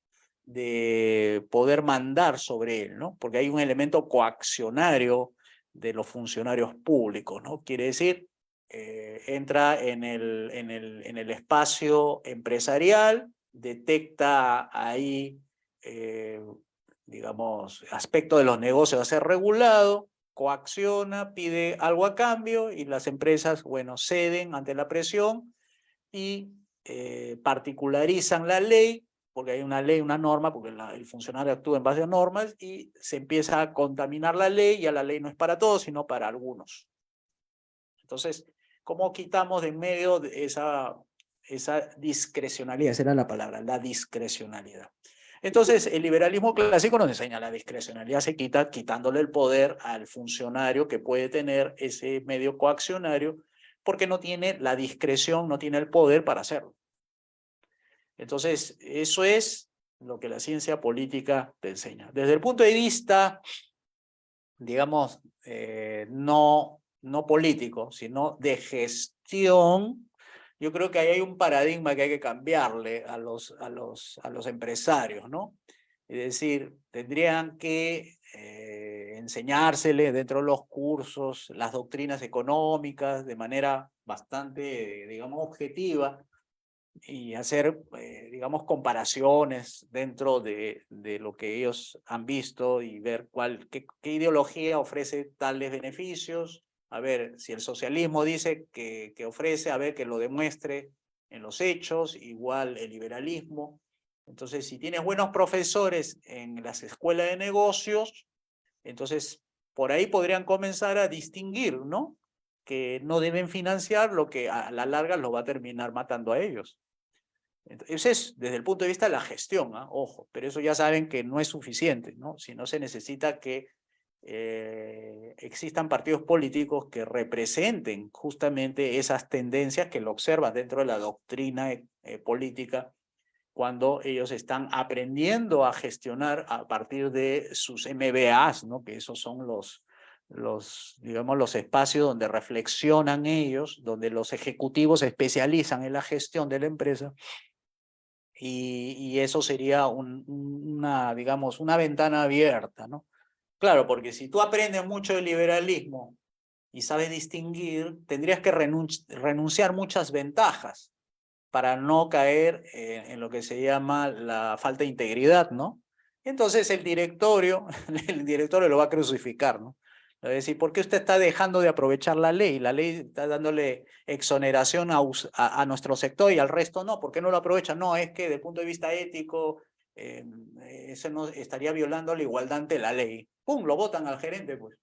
S2: de poder mandar sobre él, ¿no? Porque hay un elemento coaccionario de los funcionarios públicos, ¿no? Quiere decir, entra en el espacio empresarial, detecta ahí, digamos, aspectos de los negocios a ser regulado, coacciona, pide algo a cambio y las empresas, bueno, ceden ante la presión y particularizan la ley, porque hay una ley, una norma, porque el funcionario actúa en base a normas y se empieza a contaminar la ley y ya la ley no es para todos, sino para algunos. Entonces, ¿cómo quitamos de en medio de esa discrecionalidad? Esa era la palabra, la discrecionalidad. Entonces, el liberalismo clásico nos enseña la discrecionalidad, se quita quitándole el poder al funcionario que puede tener ese medio coaccionario, porque no tiene la discreción, no tiene el poder para hacerlo. Entonces, eso es lo que la ciencia política te enseña. Desde el punto de vista, digamos, no político, sino de gestión, yo creo que ahí hay un paradigma que hay que cambiarle a los empresarios, ¿no? Es decir, tendrían que enseñársele dentro de los cursos las doctrinas económicas de manera bastante, digamos, objetiva, y hacer, digamos, comparaciones dentro de lo que ellos han visto y ver qué ideología ofrece tales beneficios. A ver, si el socialismo dice que ofrece, a ver, que lo demuestre en los hechos, igual el liberalismo. Entonces, si tienes buenos profesores en las escuelas de negocios, entonces por ahí podrían comenzar a distinguir, ¿no? Que no deben financiar lo que a la larga los va a terminar matando a ellos. Ese es desde el punto de vista de la gestión, ¿eh? Ojo, pero eso ya saben que no es suficiente, ¿no? Si no, se necesita que existan partidos políticos que representen justamente esas tendencias que lo observan dentro de la doctrina política, cuando ellos están aprendiendo a gestionar a partir de sus MBAs, ¿no? Que esos son digamos, los espacios donde reflexionan ellos, donde los ejecutivos se especializan en la gestión de la empresa. Y eso sería digamos, una ventana abierta, ¿no? Claro, porque si tú aprendes mucho de liberalismo y sabes distinguir, tendrías que renunciar muchas ventajas para no caer en lo que se llama la falta de integridad, ¿no? Entonces el directorio lo va a crucificar, ¿no? Le va a decir, ¿por qué usted está dejando de aprovechar la ley? La ley está dándole exoneración a nuestro sector y al resto no. ¿Por qué no lo aprovecha? No, es que desde el punto de vista ético, eso no estaría violando la igualdad ante la ley. ¡Pum! Lo votan al gerente, pues.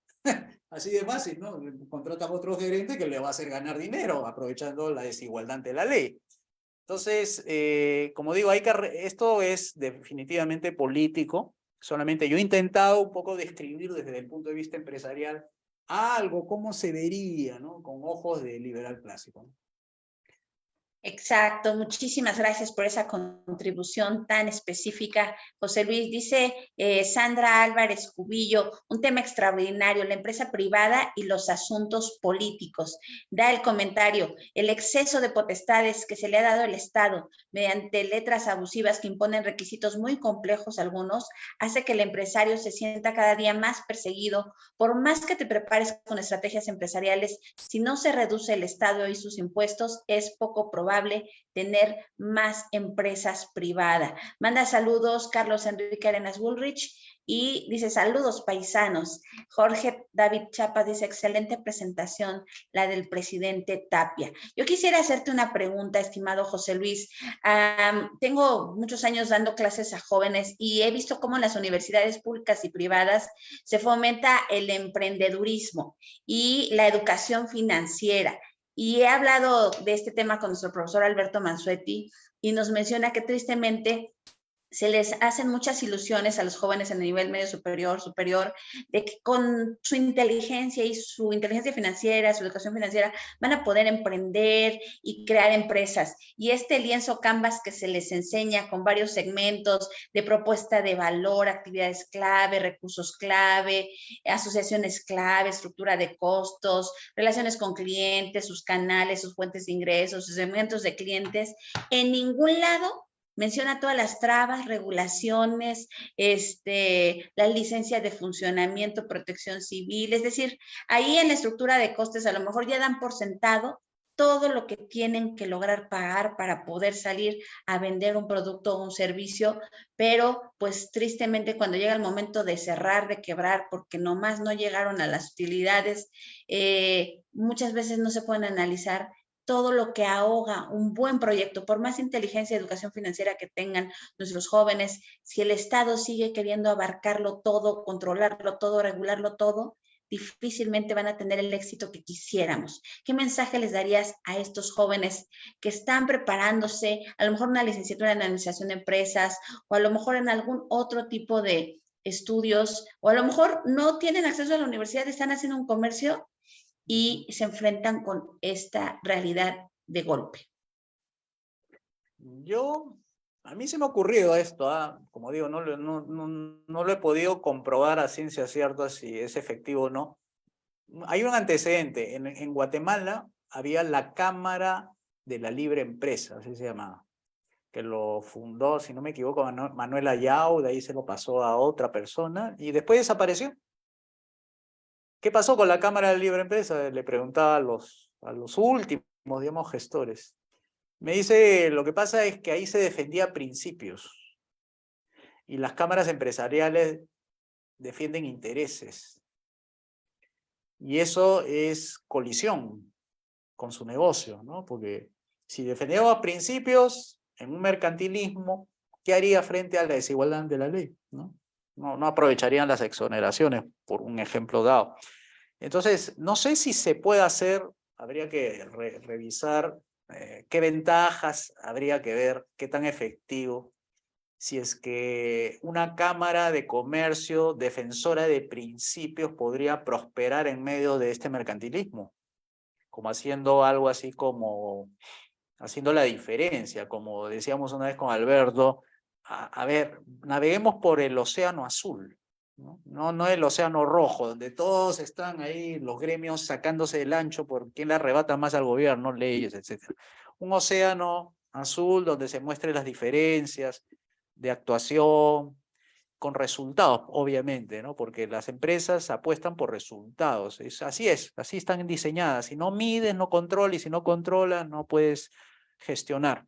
S2: Así de fácil, ¿no? Contratan a otro gerente que le va a hacer ganar dinero aprovechando la desigualdad ante la ley. Entonces, como digo, esto es definitivamente político. Solamente yo he intentado un poco describir desde el punto de vista empresarial algo, cómo se vería, ¿no? Con ojos de liberal clásico, ¿no?
S1: Exacto, muchísimas gracias por esa contribución tan específica, José Luis. Dice Sandra Álvarez Cubillo, un tema extraordinario, la empresa privada y los asuntos políticos. Da el comentario, el exceso de potestades que se le ha dado al Estado mediante letras abusivas que imponen requisitos muy complejos algunos, hace que el empresario se sienta cada día más perseguido. Por más que te prepares con estrategias empresariales, si no se reduce el Estado y sus impuestos, es poco probable tener más empresas privadas. Manda saludos Carlos Enrique Arenas Bullrich y dice saludos paisanos. Jorge David Chapa dice excelente presentación la del presidente Tapia. Yo quisiera hacerte una pregunta, estimado José Luis. Tengo muchos años dando clases a jóvenes y he visto cómo en las universidades públicas y privadas se fomenta el emprendedurismo y la educación financiera. Y he hablado de este tema con nuestro profesor Alberto Mansuetti y nos menciona que tristemente se les hacen muchas ilusiones a los jóvenes en el nivel medio superior, de que con su inteligencia y su inteligencia financiera, su educación financiera, van a poder emprender y crear empresas. Y este lienzo Canvas que se les enseña con varios segmentos de propuesta de valor, actividades clave, recursos clave, asociaciones clave, estructura de costos, relaciones con clientes, sus canales, sus fuentes de ingresos, sus segmentos de clientes, en ningún lado menciona todas las trabas, regulaciones, la licencia de funcionamiento, protección civil, es decir, ahí en la estructura de costes a lo mejor ya dan por sentado todo lo que tienen que lograr pagar para poder salir a vender un producto o un servicio, pero pues tristemente cuando llega el momento de cerrar, de quebrar, porque nomás no llegaron a las utilidades, muchas veces no se pueden analizar todo lo que ahoga un buen proyecto, por más inteligencia y educación financiera que tengan nuestros jóvenes, si el Estado sigue queriendo abarcarlo todo, controlarlo todo, regularlo todo, difícilmente van a tener el éxito que quisiéramos. ¿Qué mensaje les darías a estos jóvenes que están preparándose, a lo mejor una licenciatura en administración de empresas, o a lo mejor en algún otro tipo de estudios, o a lo mejor no tienen acceso a la universidad, están haciendo un comercio y se enfrentan con esta realidad de golpe?
S2: A mí se me ha ocurrido esto, como digo, no lo he podido comprobar a ciencia cierta si es efectivo o no. Hay un antecedente, en Guatemala había la Cámara de la Libre Empresa, así se llamaba, que lo fundó, si no me equivoco, Manuel Ayau, de ahí se lo pasó a otra persona y después desapareció. ¿Qué pasó con la Cámara de Libre Empresa? Le preguntaba a los últimos, digamos, gestores. Me dice, lo que pasa es que ahí se defendía principios y las cámaras empresariales defienden intereses. Y eso es colisión con su negocio, ¿no? Porque si defendemos principios en un mercantilismo, ¿qué haría frente a la desigualdad de la ley? No aprovecharían las exoneraciones, por un ejemplo dado. Entonces, no sé si se puede hacer, habría que revisar qué ventajas, habría que ver qué tan efectivo, si es que una cámara de comercio defensora de principios podría prosperar en medio de este mercantilismo, como haciendo algo así como, haciendo la diferencia, como decíamos una vez con Alberto, a ver, naveguemos por el océano azul, no el océano rojo, donde todos están ahí, los gremios sacándose del ancho por quién le arrebata más al gobierno, leyes, etc. Un océano azul donde se muestren las diferencias de actuación, con resultados, obviamente, ¿no? Porque las empresas apuestan por resultados. Así están diseñadas. Si no mides, no controlas, y si no controlas, no puedes gestionar.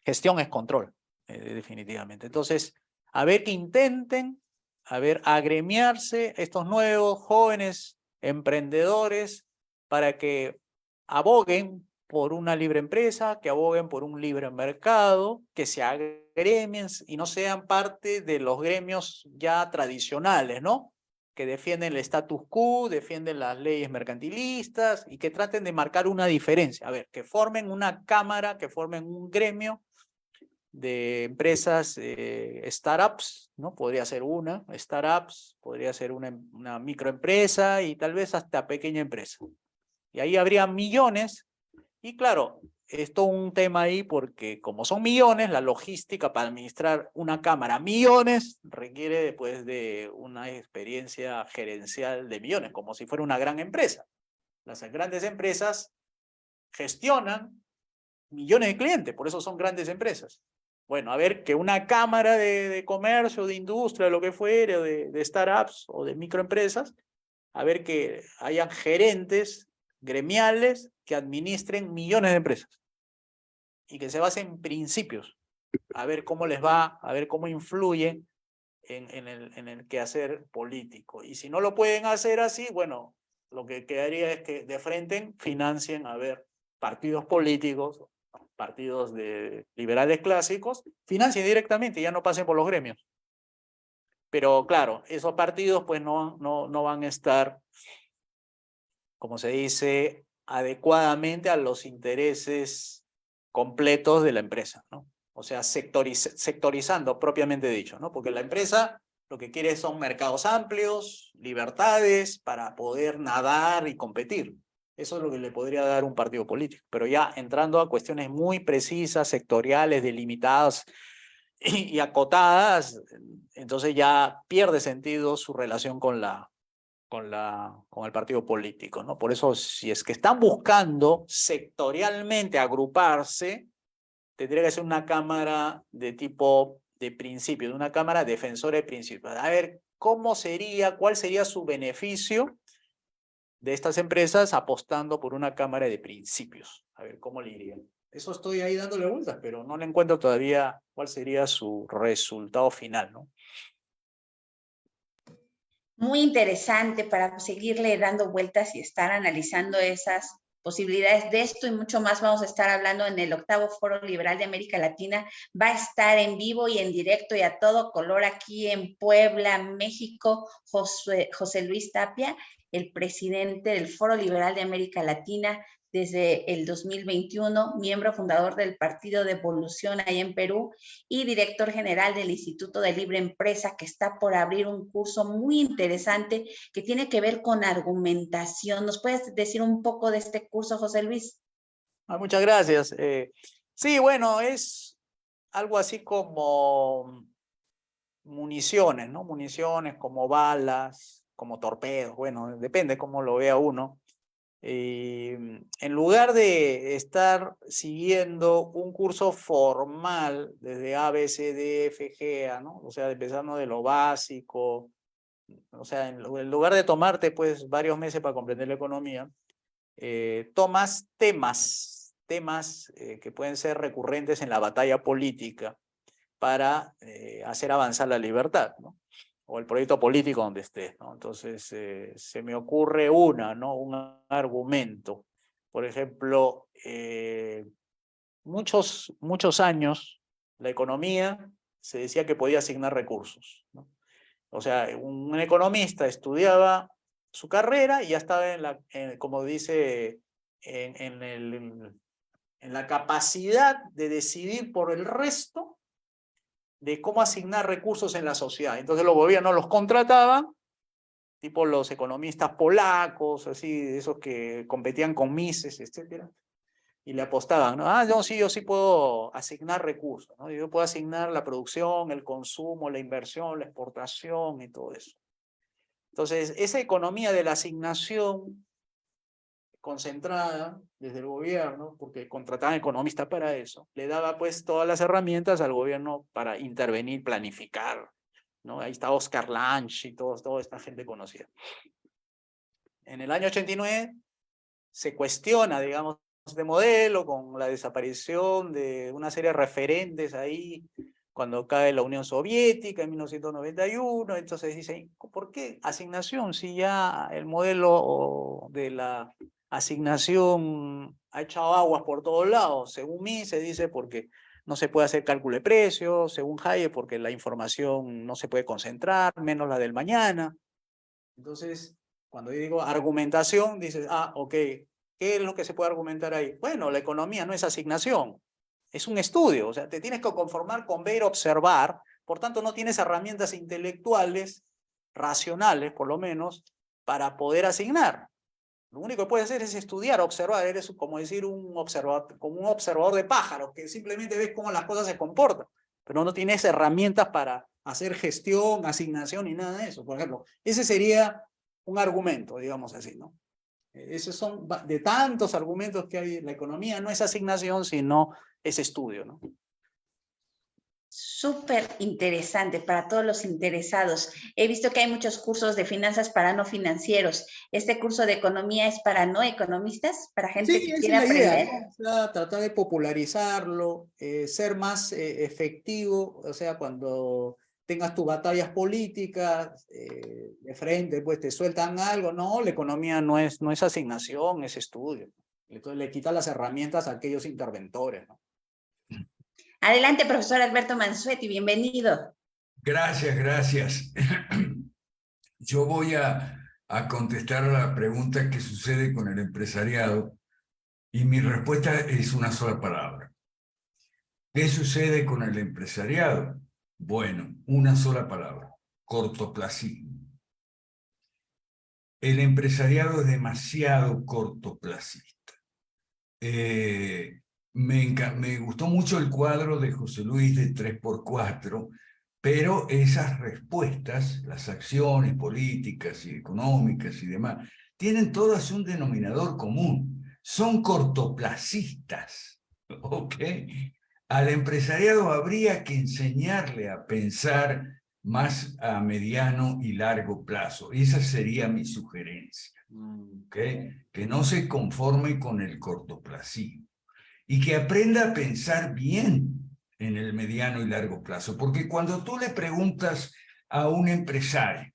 S2: Gestión es control, definitivamente. Entonces, a ver que intenten, a ver, agremiarse estos nuevos jóvenes emprendedores para que aboguen por una libre empresa, que aboguen por un libre mercado, que se agremien y no sean parte de los gremios ya tradicionales, ¿no? Que defienden el status quo, defienden las leyes mercantilistas y que traten de marcar una diferencia. A ver, que formen una cámara, que formen un gremio de empresas, startups, ¿no? Podría ser una, startups, podría ser una microempresa y tal vez hasta pequeña empresa. Y ahí habría millones. Y claro, es todo un tema ahí porque como son millones, la logística para administrar una cámara millones requiere pues de una experiencia gerencial de millones, como si fuera una gran empresa. Las grandes empresas gestionan millones de clientes, por eso son grandes empresas. Bueno, a ver, que una cámara de comercio, de industria, lo que fuere, de startups o de microempresas, a ver que hayan gerentes gremiales que administren millones de empresas y que se basen en principios, a ver cómo les va, a ver cómo influye en el quehacer político. Y si no lo pueden hacer así, bueno, lo que quedaría es que de frente financien, a ver, partidos políticos, partidos de liberales clásicos, financien directamente y ya no pasen por los gremios. Pero claro, esos partidos pues no van a estar, como se dice, adecuadamente a los intereses completos de la empresa, ¿no? O sea, sectorizando propiamente dicho, ¿no? Porque la empresa lo que quiere son mercados amplios, libertades para poder nadar y competir. Eso es lo que le podría dar un partido político. Pero ya entrando a cuestiones muy precisas, sectoriales, delimitadas y acotadas, entonces ya pierde sentido su relación con el partido político, ¿no? Por eso, si es que están buscando sectorialmente agruparse, tendría que ser una cámara de tipo de principios, una cámara defensora de principios. A ver, cuál sería su beneficio de estas empresas apostando por una cámara de principios. A ver, ¿cómo le irían? Eso estoy ahí dándole vueltas, pero no le encuentro todavía cuál sería su resultado final, ¿no?
S1: Muy interesante para seguirle dando vueltas y estar analizando esas posibilidades de esto y mucho más vamos a estar hablando en el 8º Foro Liberal de América Latina. Va a estar en vivo y en directo y a todo color aquí en Puebla, México, José Luis Tapia, el presidente del Foro Liberal de América Latina desde el 2021, miembro fundador del Partido de Evolución ahí en Perú y director general del Instituto de Libre Empresa, que está por abrir un curso muy interesante que tiene que ver con argumentación. ¿Nos puedes decir un poco de este curso, José Luis?
S2: Muchas gracias. Sí, bueno, es algo así como municiones, ¿no? Municiones como balas, como torpedos, bueno, depende cómo lo vea uno. En lugar de estar siguiendo un curso formal desde A, B, C, D, F, G, A, ¿no? O sea, empezando de lo básico, o sea, en lugar de tomarte pues varios meses para comprender la economía, tomas temas que pueden ser recurrentes en la batalla política para hacer avanzar la libertad, ¿no? O el proyecto político donde estés, ¿no? Entonces, se me ocurre ¿no? Un argumento. Por ejemplo, muchos años la economía se decía que podía asignar recursos, ¿no? O sea, un economista estudiaba su carrera y ya estaba como dice, en la capacidad de decidir por el resto de cómo asignar recursos en la sociedad. Entonces los gobiernos los contrataban, tipo los economistas polacos, así, esos que competían con Mises, etcétera, y le apostaban, ¿no? No, sí, yo sí puedo asignar recursos, ¿no? Yo puedo asignar la producción, el consumo, la inversión, la exportación y todo eso. Entonces, esa economía de la asignación concentrada desde el gobierno, porque contrataban economistas para eso, le daba pues todas las herramientas al gobierno para intervenir, planificar, ¿no? Ahí está Oscar Lange y toda esta gente conocida. En el año 89 se cuestiona, digamos, este modelo con la desaparición de una serie de referentes ahí, cuando cae la Unión Soviética en 1991, entonces dicen, ¿por qué asignación si ya el modelo de la asignación ha echado aguas por todos lados? Según mí se dice porque no se puede hacer cálculo de precios, según Hayek porque la información no se puede concentrar, menos la del mañana. Entonces, cuando yo digo argumentación, dices, ok, ¿qué es lo que se puede argumentar ahí? Bueno, la economía no es asignación, es un estudio, o sea, te tienes que conformar con ver, observar, por tanto no tienes herramientas intelectuales, racionales por lo menos, para poder asignar. Lo único que puedes hacer es estudiar, observar, eres como decir como un observador de pájaros, que simplemente ves cómo las cosas se comportan, pero no tienes herramientas para hacer gestión, asignación y nada de eso. Por ejemplo, ese sería un argumento, digamos así, ¿no? Esos son de tantos argumentos que hay en la economía, no es asignación, sino es estudio, ¿no?
S1: Súper interesante para todos los interesados. He visto que hay muchos cursos de finanzas para no financieros. ¿Este curso de economía es para no economistas, para gente
S2: Sí,
S1: que
S2: esa es
S1: quiera
S2: la idea,
S1: aprender?
S2: ¿no? O sea, tratar de popularizarlo, ser más efectivo, o sea, cuando tengas tus batallas políticas de frente, pues te sueltan algo, no, la economía no es asignación, es estudio. Entonces le quita las herramientas a aquellos interventores, ¿no?
S1: Adelante, profesor Alberto Mansuetti, bienvenido.
S3: Gracias, gracias. Yo voy a contestar a la pregunta que sucede con el empresariado y mi respuesta es una sola palabra. ¿Qué sucede con el empresariado? Bueno, una sola palabra, cortoplacismo. El empresariado es demasiado cortoplacista. Me gustó mucho el cuadro de José Luis de 3x4, pero esas respuestas, las acciones políticas y económicas y demás, tienen todas un denominador común. Son cortoplacistas, ¿ok? Al empresariado habría que enseñarle a pensar más a mediano y largo plazo. Esa sería mi sugerencia. ¿Okay? Que no se conforme con el cortoplacismo y que aprenda a pensar bien en el mediano y largo plazo. Porque cuando tú le preguntas a un empresario,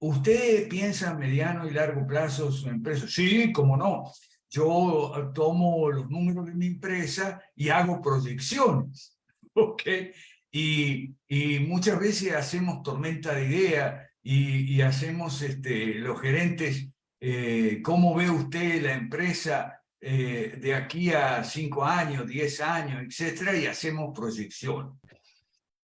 S3: ¿usted piensa a mediano y largo plazo su empresa? Sí, cómo no. yo tomo los números de mi empresa y hago proyecciones, ¿ok? Y muchas veces hacemos tormenta de ideas y hacemos los gerentes, ¿cómo ve usted la empresa de aquí a 5 años, 10 años, etcétera? Y hacemos proyecciones.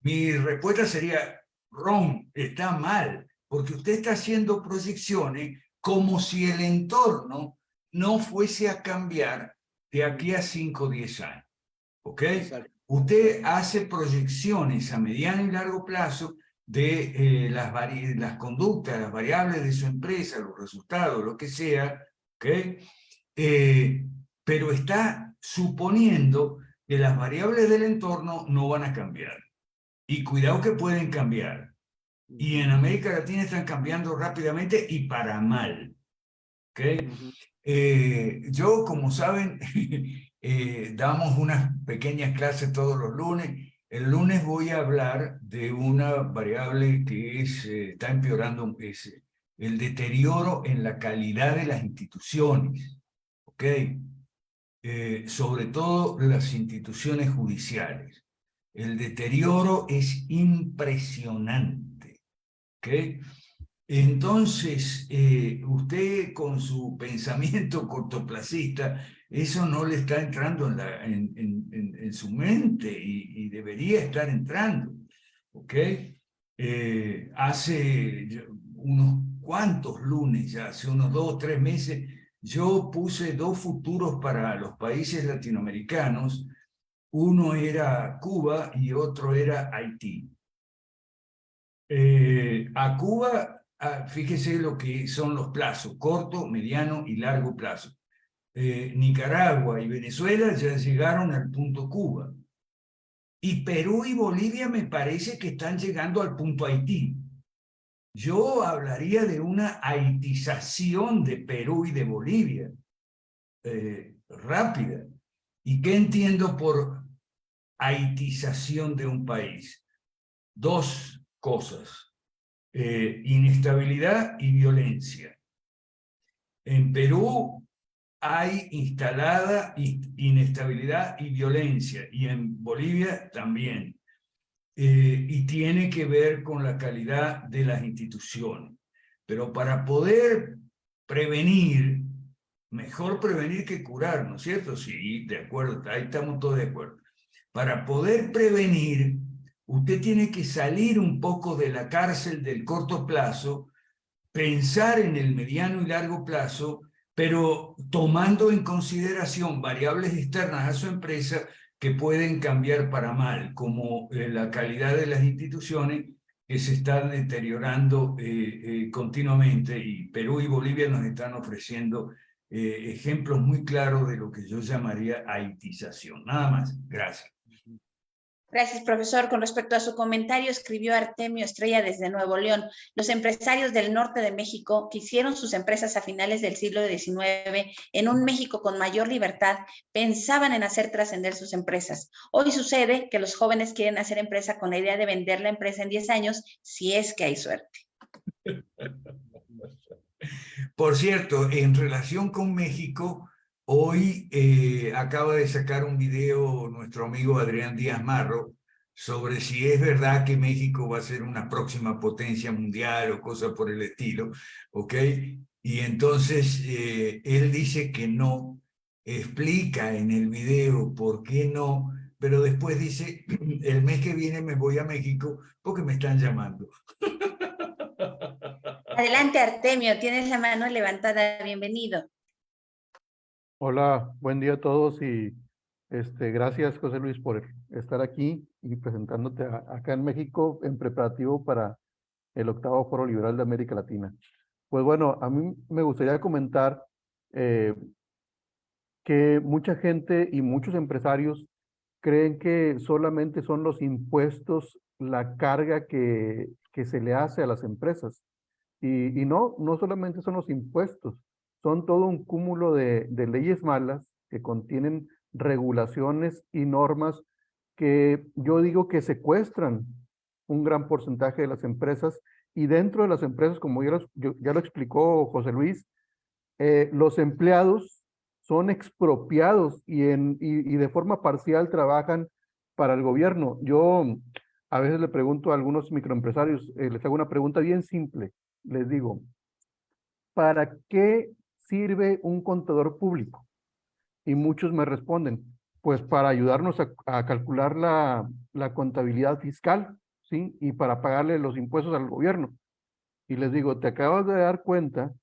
S3: Mi respuesta sería, Ron, está mal, porque usted está haciendo proyecciones como si el entorno no fuese a cambiar de aquí a 5 o 10 años. ¿Ok?
S2: Exacto.
S3: Usted hace proyecciones a mediano y largo plazo de las conductas, las variables de su empresa, los resultados, lo que sea, ¿ok? Pero está suponiendo que las variables del entorno no van a cambiar. Y cuidado que pueden cambiar. Y en América Latina están cambiando rápidamente y para mal. ¿Okay? Yo, como saben, damos unas pequeñas clases todos los lunes. El lunes voy a hablar de una variable que está empeorando, es el deterioro en la calidad de las instituciones. ¿Ok? Sobre todo las instituciones judiciales. El deterioro es impresionante. ¿Ok? Entonces, usted con su pensamiento cortoplacista, eso no le está entrando en su mente y debería estar entrando. ¿Ok? Hace unos cuantos lunes, ya hace unos 2 o 3 meses, yo puse 2 futuros para los países latinoamericanos. Uno era Cuba y otro era Haití. A Cuba, fíjese lo que son los plazos, corto, mediano y largo plazo. Nicaragua y Venezuela ya llegaron al punto Cuba. Y Perú y Bolivia me parece que están llegando al punto Haití. Yo hablaría de una haitización de Perú y de Bolivia, rápida. ¿Y qué entiendo por haitización de un país? 2 cosas. Inestabilidad y violencia. En Perú hay instalada inestabilidad y violencia, y en Bolivia también. Y tiene que ver con la calidad de las instituciones. Pero para poder prevenir, mejor prevenir que curar, ¿no es cierto? Sí, de acuerdo, ahí estamos todos de acuerdo. Para poder prevenir, usted tiene que salir un poco de la cárcel del corto plazo, pensar en el mediano y largo plazo, pero tomando en consideración variables externas a su empresa que pueden cambiar para mal, como la calidad de las instituciones que se están deteriorando continuamente, y Perú y Bolivia nos están ofreciendo ejemplos muy claros de lo que yo llamaría haitización. Nada más. Gracias.
S1: Gracias, profesor. Con respecto a su comentario, escribió Artemio Estrella desde Nuevo León. Los empresarios del norte de México que hicieron sus empresas a finales del siglo XIX en un México con mayor libertad pensaban en hacer trascender sus empresas. Hoy sucede que los jóvenes quieren hacer empresa con la idea de vender la empresa en 10 años, si es que hay suerte.
S3: Por cierto, en relación con México, hoy acaba de sacar un video nuestro amigo Adrián Díaz Marro sobre si es verdad que México va a ser una próxima potencia mundial o cosa por el estilo, ¿ok? Y entonces él dice que no, explica en el video por qué no, pero después dice, el mes que viene me voy a México porque me están llamando.
S1: Adelante, Artemio, tienes la mano levantada. Bienvenido.
S4: Hola, buen día a todos y gracias, José Luis, por estar aquí y presentándote acá en México en preparativo para el 8º Foro Liberal de América Latina. Pues bueno, a mí me gustaría comentar que mucha gente y muchos empresarios creen que solamente son los impuestos la carga que se le hace a las empresas. Y no solamente son los impuestos, son todo un cúmulo de leyes malas que contienen regulaciones y normas que yo digo que secuestran un gran porcentaje de las empresas, y dentro de las empresas, como ya lo explicó José Luis, los empleados son expropiados y de forma parcial trabajan para el gobierno. Yo a veces le pregunto a algunos microempresarios, les hago una pregunta bien simple. Les digo, ¿para qué sirve un contador público? Y muchos me responden, pues para ayudarnos a calcular la contabilidad fiscal, ¿sí? Y para pagarle los impuestos al gobierno. Y les digo, ¿te acabas de dar cuenta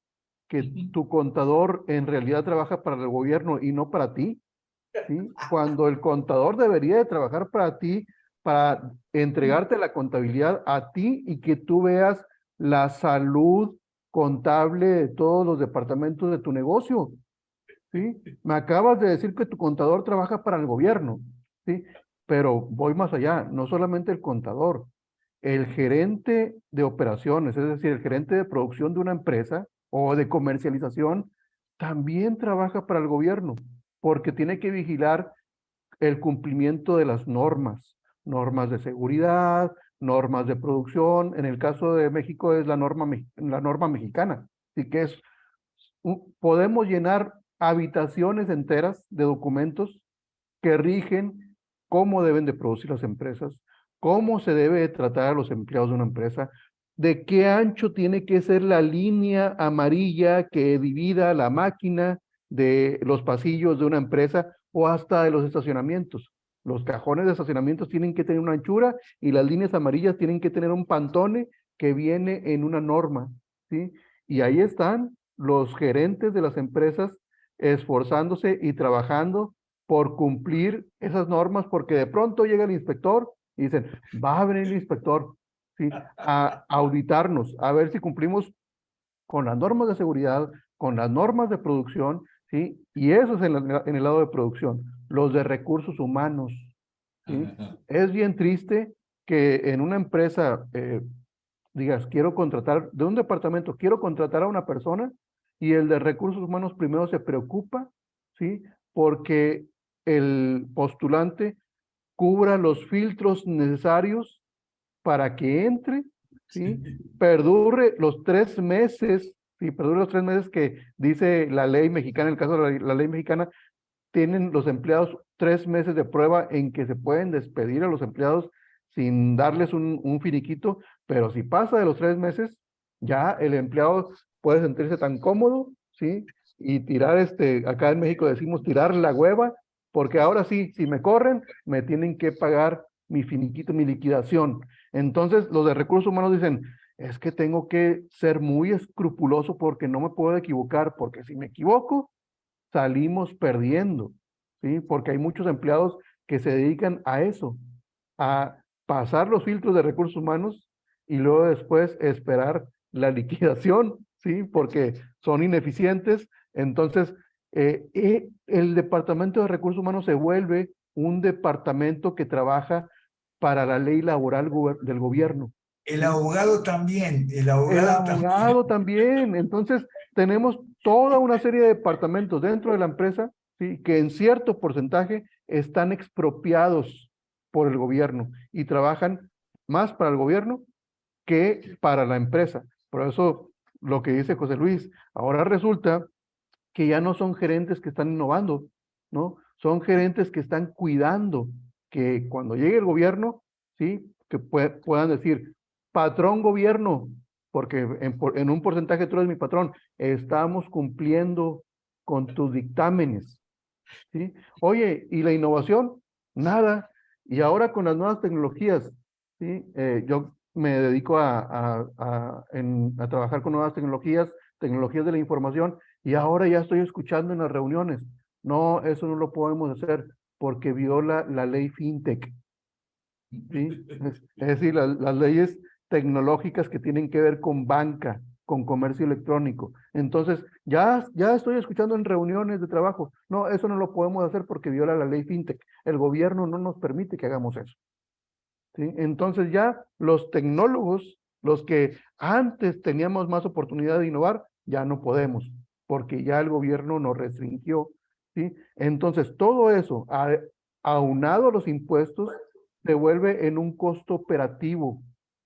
S4: que tu contador en realidad trabaja para el gobierno y no para ti? ¿Sí? Cuando el contador debería de trabajar para ti, para entregarte la contabilidad a ti y que tú veas la salud contable de todos los departamentos de tu negocio. ¿Sí? Me acabas de decir que tu contador trabaja para el gobierno, ¿sí? Pero voy más allá, no solamente el contador, el gerente de operaciones, es decir, el gerente de producción de una empresa o de comercialización, también trabaja para el gobierno, porque tiene que vigilar el cumplimiento de las normas, normas de seguridad, normas de producción. En el caso de México es la norma mexicana, así que podemos llenar habitaciones enteras de documentos que rigen cómo deben de producir las empresas, cómo se debe de tratar a los empleados de una empresa, de qué ancho tiene que ser la línea amarilla que divida la máquina de los pasillos de una empresa o hasta de los estacionamientos. Los cajones de estacionamientos tienen que tener una anchura y las líneas amarillas tienen que tener un pantone que viene en una norma, ¿sí? Y ahí están los gerentes de las empresas esforzándose y trabajando por cumplir esas normas, porque de pronto llega el inspector y dicen, va a venir el inspector, ¿sí? A auditarnos, a ver si cumplimos con las normas de seguridad, con las normas de producción, ¿sí? Y eso es en el lado de producción, los de recursos humanos, ¿sí? Es bien triste que en una empresa digas, quiero contratar, de un departamento, quiero contratar a una persona y el de recursos humanos primero se preocupa, ¿sí? Porque el postulante cubra los filtros necesarios para que entre, ¿sí? Perdure los 3 meses, ¿sí? Perdure los 3 meses que dice la ley mexicana, en el caso de la ley mexicana, tienen los empleados 3 meses de prueba en que se pueden despedir a los empleados sin darles un finiquito, pero si pasa de los 3 meses, ya el empleado puede sentirse tan cómodo, ¿sí? Y tirar, acá en México decimos tirar la hueva, porque ahora sí, si me corren, me tienen que pagar mi finiquito, mi liquidación. Entonces, los de recursos humanos dicen, es que tengo que ser muy escrupuloso porque no me puedo equivocar, porque si me equivoco, salimos perdiendo, ¿sí? Porque hay muchos empleados que se dedican a eso, a pasar los filtros de recursos humanos y luego después esperar la liquidación, ¿sí? Porque son ineficientes. Entonces, el departamento de recursos humanos se vuelve un departamento que trabaja para la ley laboral del gobierno.
S3: El
S4: ¿Sí?
S3: abogado también, el
S4: El
S3: abogado también.
S4: abogado también. Entonces, tenemos toda una serie de departamentos dentro de la empresa, ¿sí? Que en cierto porcentaje están expropiados por el gobierno y trabajan más para el gobierno que para la empresa. Por eso, lo que dice José Luis, ahora resulta que ya no son gerentes que están innovando, ¿no? Son gerentes que están cuidando que cuando llegue el gobierno, ¿sí? Que puedan decir, patrón gobierno, porque en un porcentaje tú eres mi patrón, estamos cumpliendo con tus dictámenes, ¿sí? Oye, ¿y la innovación? Nada. Y ahora con las nuevas tecnologías, ¿sí? Yo me dedico a trabajar con nuevas tecnologías de la información, y ahora ya estoy escuchando en las reuniones. No, eso no lo podemos hacer porque viola la ley FinTech, ¿sí? Es decir, las leyes tecnológicas que tienen que ver con banca, con comercio electrónico. Entonces, ya estoy escuchando en reuniones de trabajo, no, eso no lo podemos hacer porque viola la ley FinTech. El gobierno no nos permite que hagamos eso, ¿sí? Entonces ya los tecnólogos, los que antes teníamos más oportunidad de innovar, ya no podemos, porque ya el gobierno nos restringió, ¿sí? Entonces, todo eso, aunado a los impuestos, se vuelve en un costo operativo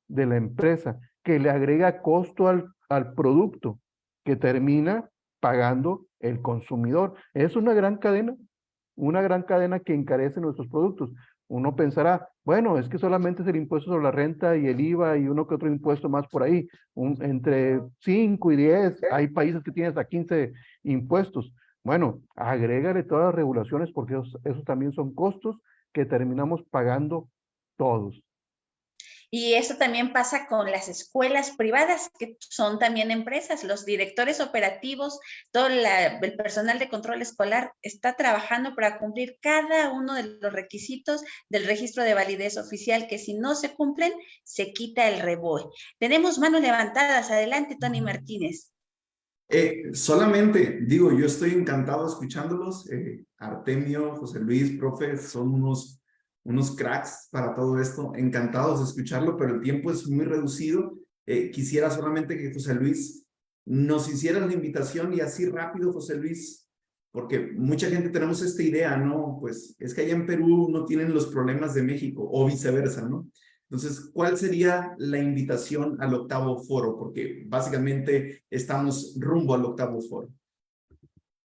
S4: de la empresa, que le agrega costo al producto, que termina pagando el consumidor. Es una gran cadena que encarece nuestros productos. Uno pensará, bueno, es que solamente es el impuesto sobre la renta y el IVA y uno que otro impuesto más por ahí. Entre 5 y 10, hay países que tienen hasta 15 impuestos. Bueno, agrégale todas las regulaciones porque esos también son costos que terminamos pagando todos.
S1: Y eso también pasa con las escuelas privadas, que son también empresas. Los directores operativos, todo el personal de control escolar está trabajando para cumplir cada uno de los requisitos del registro de validez oficial, que si no se cumplen, se quita el REBOE. Tenemos manos levantadas. Adelante, Tony Martínez.
S5: Solamente digo, yo estoy encantado escuchándolos. Artemio, José Luis, profe, son unos cracks para todo esto. Encantados de escucharlo, pero el tiempo es muy reducido. Quisiera solamente que José Luis nos hiciera la invitación y así rápido, José Luis, porque mucha gente tenemos esta idea, ¿no? Pues es que allá en Perú no tienen los problemas de México o viceversa, ¿no? Entonces, ¿cuál sería la invitación al octavo foro? Porque básicamente estamos rumbo al octavo foro.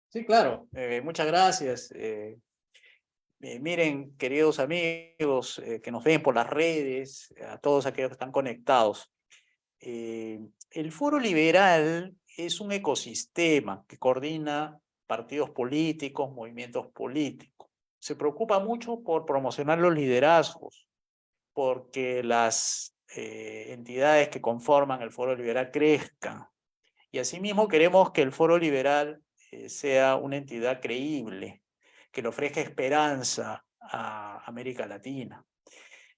S2: Sí, claro. Muchas gracias. Miren, queridos amigos que nos ven por las redes, a todos aquellos que están conectados. El Foro Liberal es un ecosistema que coordina partidos políticos, movimientos políticos. Se preocupa mucho por promocionar los liderazgos, porque las entidades que conforman el Foro Liberal crezcan. Y asimismo queremos que el Foro Liberal sea una entidad creíble, que le ofrezca esperanza a América Latina.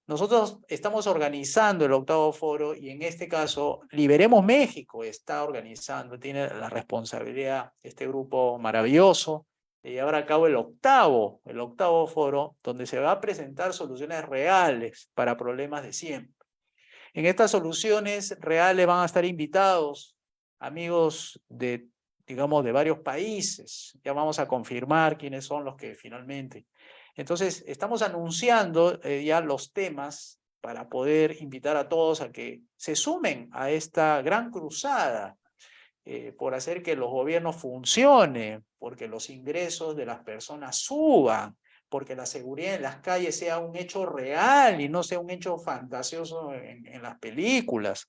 S2: Nosotros estamos organizando el octavo foro y en este caso Liberemos México está organizando, tiene la responsabilidad este grupo maravilloso de llevar a cabo el octavo foro donde se va a presentar soluciones reales para problemas de siempre. En estas soluciones reales van a estar invitados amigos de, digamos, de varios países. Ya vamos a confirmar quiénes son los que finalmente. Entonces, estamos anunciando ya los temas para poder invitar a todos a que se sumen a esta gran cruzada por hacer que los gobiernos funcionen, porque los ingresos de las personas suban, porque la seguridad en las calles sea un hecho real y no sea un hecho fantasioso en las películas,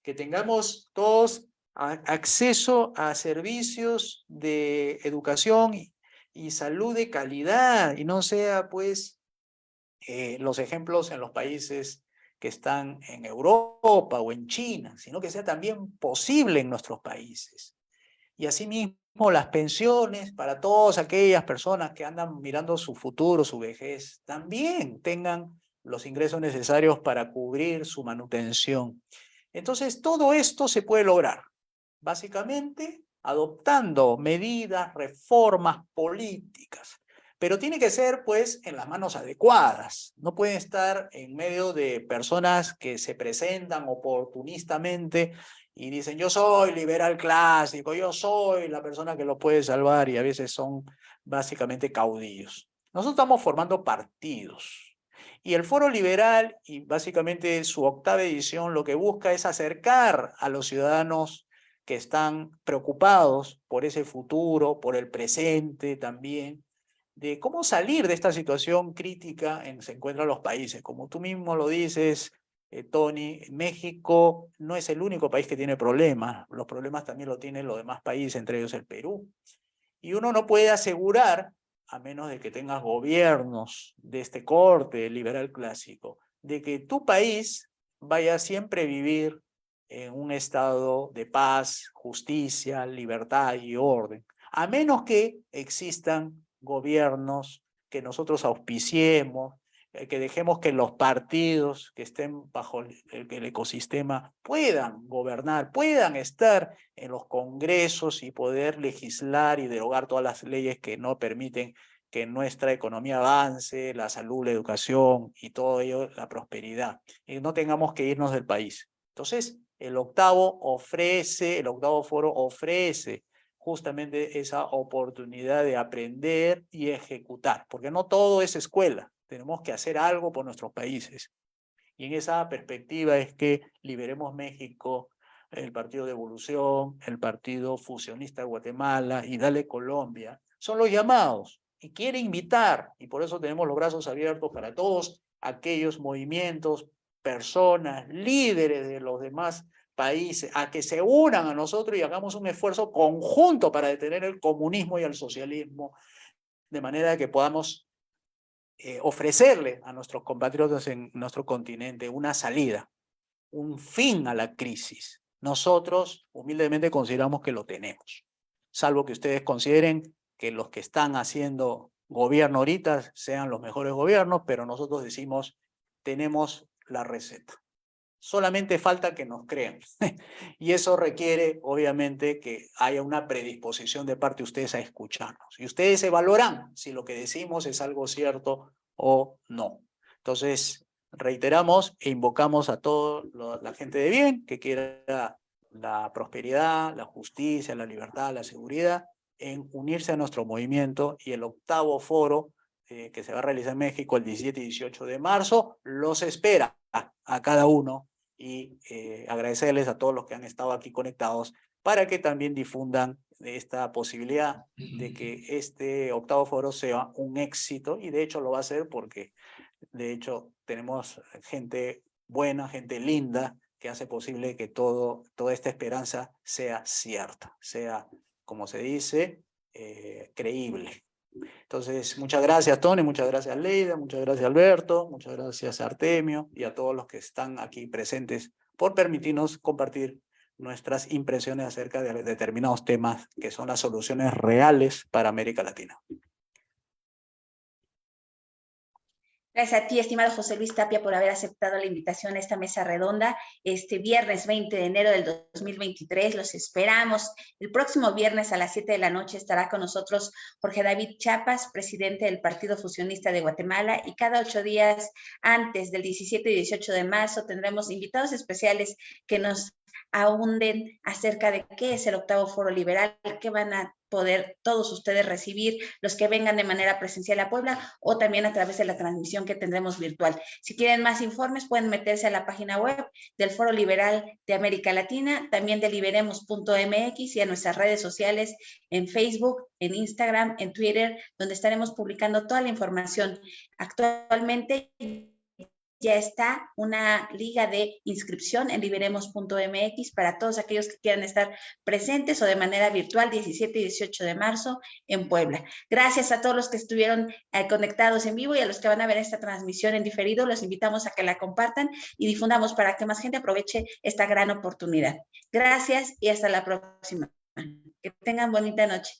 S2: que tengamos todos acceso a servicios de educación y salud de calidad y no sea pues los ejemplos en los países que están en Europa o en China, sino que sea también posible en nuestros países. Y asimismo las pensiones para todas aquellas personas que andan mirando su futuro, su vejez, también tengan los ingresos necesarios para cubrir su manutención. Entonces, todo esto se puede lograr, básicamente adoptando medidas, reformas políticas, pero tiene que ser pues en las manos adecuadas, no pueden estar en medio de personas que se presentan oportunistamente y dicen yo soy liberal clásico, yo soy la persona que lo puede salvar y a veces son básicamente caudillos. Nosotros estamos formando partidos y el Foro Liberal y básicamente su octava edición lo que busca es acercar a los ciudadanos que están preocupados por ese futuro, por el presente también, de cómo salir de esta situación crítica en que se encuentran los países. Como tú mismo lo dices, Tony, México no es el único país que tiene problemas, los problemas también lo tienen los demás países, entre ellos el Perú. Y uno no puede asegurar, a menos de que tengas gobiernos de este corte liberal clásico, de que tu país vaya siempre a vivir en un estado de paz, justicia, libertad y orden, a menos que existan gobiernos que nosotros auspiciemos, que dejemos que los partidos que estén bajo el ecosistema puedan gobernar, puedan estar en los congresos y poder legislar y derogar todas las leyes que no permiten que nuestra economía avance, la salud, la educación y todo ello, la prosperidad, y no tengamos que irnos del país. Entonces, el octavo foro ofrece justamente esa oportunidad de aprender y ejecutar, porque no todo es escuela, tenemos que hacer algo por nuestros países. Y en esa perspectiva es que Liberemos México el Partido de Evolución, el Partido Fusionista de Guatemala y Dale Colombia, son los llamados y quiere invitar, y por eso tenemos los brazos abiertos para todos aquellos movimientos, personas, líderes de los demás países, a que se unan a nosotros y hagamos un esfuerzo conjunto para detener el comunismo y el socialismo, de manera que podamos ofrecerle a nuestros compatriotas en nuestro continente una salida, un fin a la crisis. Nosotros humildemente consideramos que lo tenemos, salvo que ustedes consideren que los que están haciendo gobierno ahorita sean los mejores gobiernos, pero nosotros decimos, tenemos la receta. Solamente falta que nos crean. Y eso requiere, obviamente, que haya una predisposición de parte de ustedes a escucharnos. Y ustedes evaluarán si lo que decimos es algo cierto o no. Entonces, reiteramos e invocamos a toda la gente de bien que quiera la prosperidad, la justicia, la libertad, la seguridad, en unirse a nuestro movimiento, y el 8º foro que se va a realizar en México el 17 y 18 de marzo, los espera a cada uno, y agradecerles a todos los que han estado aquí conectados para que también difundan esta posibilidad de que este 8º foro sea un éxito, y de hecho lo va a ser porque de hecho tenemos gente buena, gente linda, que hace posible que toda esta esperanza sea cierta, sea, como se dice, creíble. Entonces, muchas gracias, Tony, muchas gracias, Leida, muchas gracias, Alberto, muchas gracias, Artemio, y a todos los que están aquí presentes por permitirnos compartir nuestras impresiones acerca de determinados temas que son las soluciones reales para América Latina.
S1: Gracias a ti, estimado José Luis Tapia, por haber aceptado la invitación a esta mesa redonda. Este viernes 20 de enero del 2023, los esperamos. El próximo viernes a las 7 de la noche estará con nosotros Jorge David Chiapas, presidente del Partido Fusionista de Guatemala, y cada 8 días antes del 17 y 18 de marzo tendremos invitados especiales que nos ahunden acerca de qué es el 8º Foro Liberal, qué van a poder todos ustedes recibir, los que vengan de manera presencial a Puebla o también a través de la transmisión que tendremos virtual. Si quieren más informes, pueden meterse a la página web del Foro Liberal de América Latina, también de liberemos.mx, y a nuestras redes sociales en Facebook, en Instagram, en Twitter, donde estaremos publicando toda la información. Actualmente ya está una liga de inscripción en liberemos.mx para todos aquellos que quieran estar presentes o de manera virtual 17 y 18 de marzo en Puebla. Gracias a todos los que estuvieron conectados en vivo y a los que van a ver esta transmisión en diferido. Los invitamos a que la compartan y difundamos para que más gente aproveche esta gran oportunidad. Gracias y hasta la próxima. Que tengan bonita noche.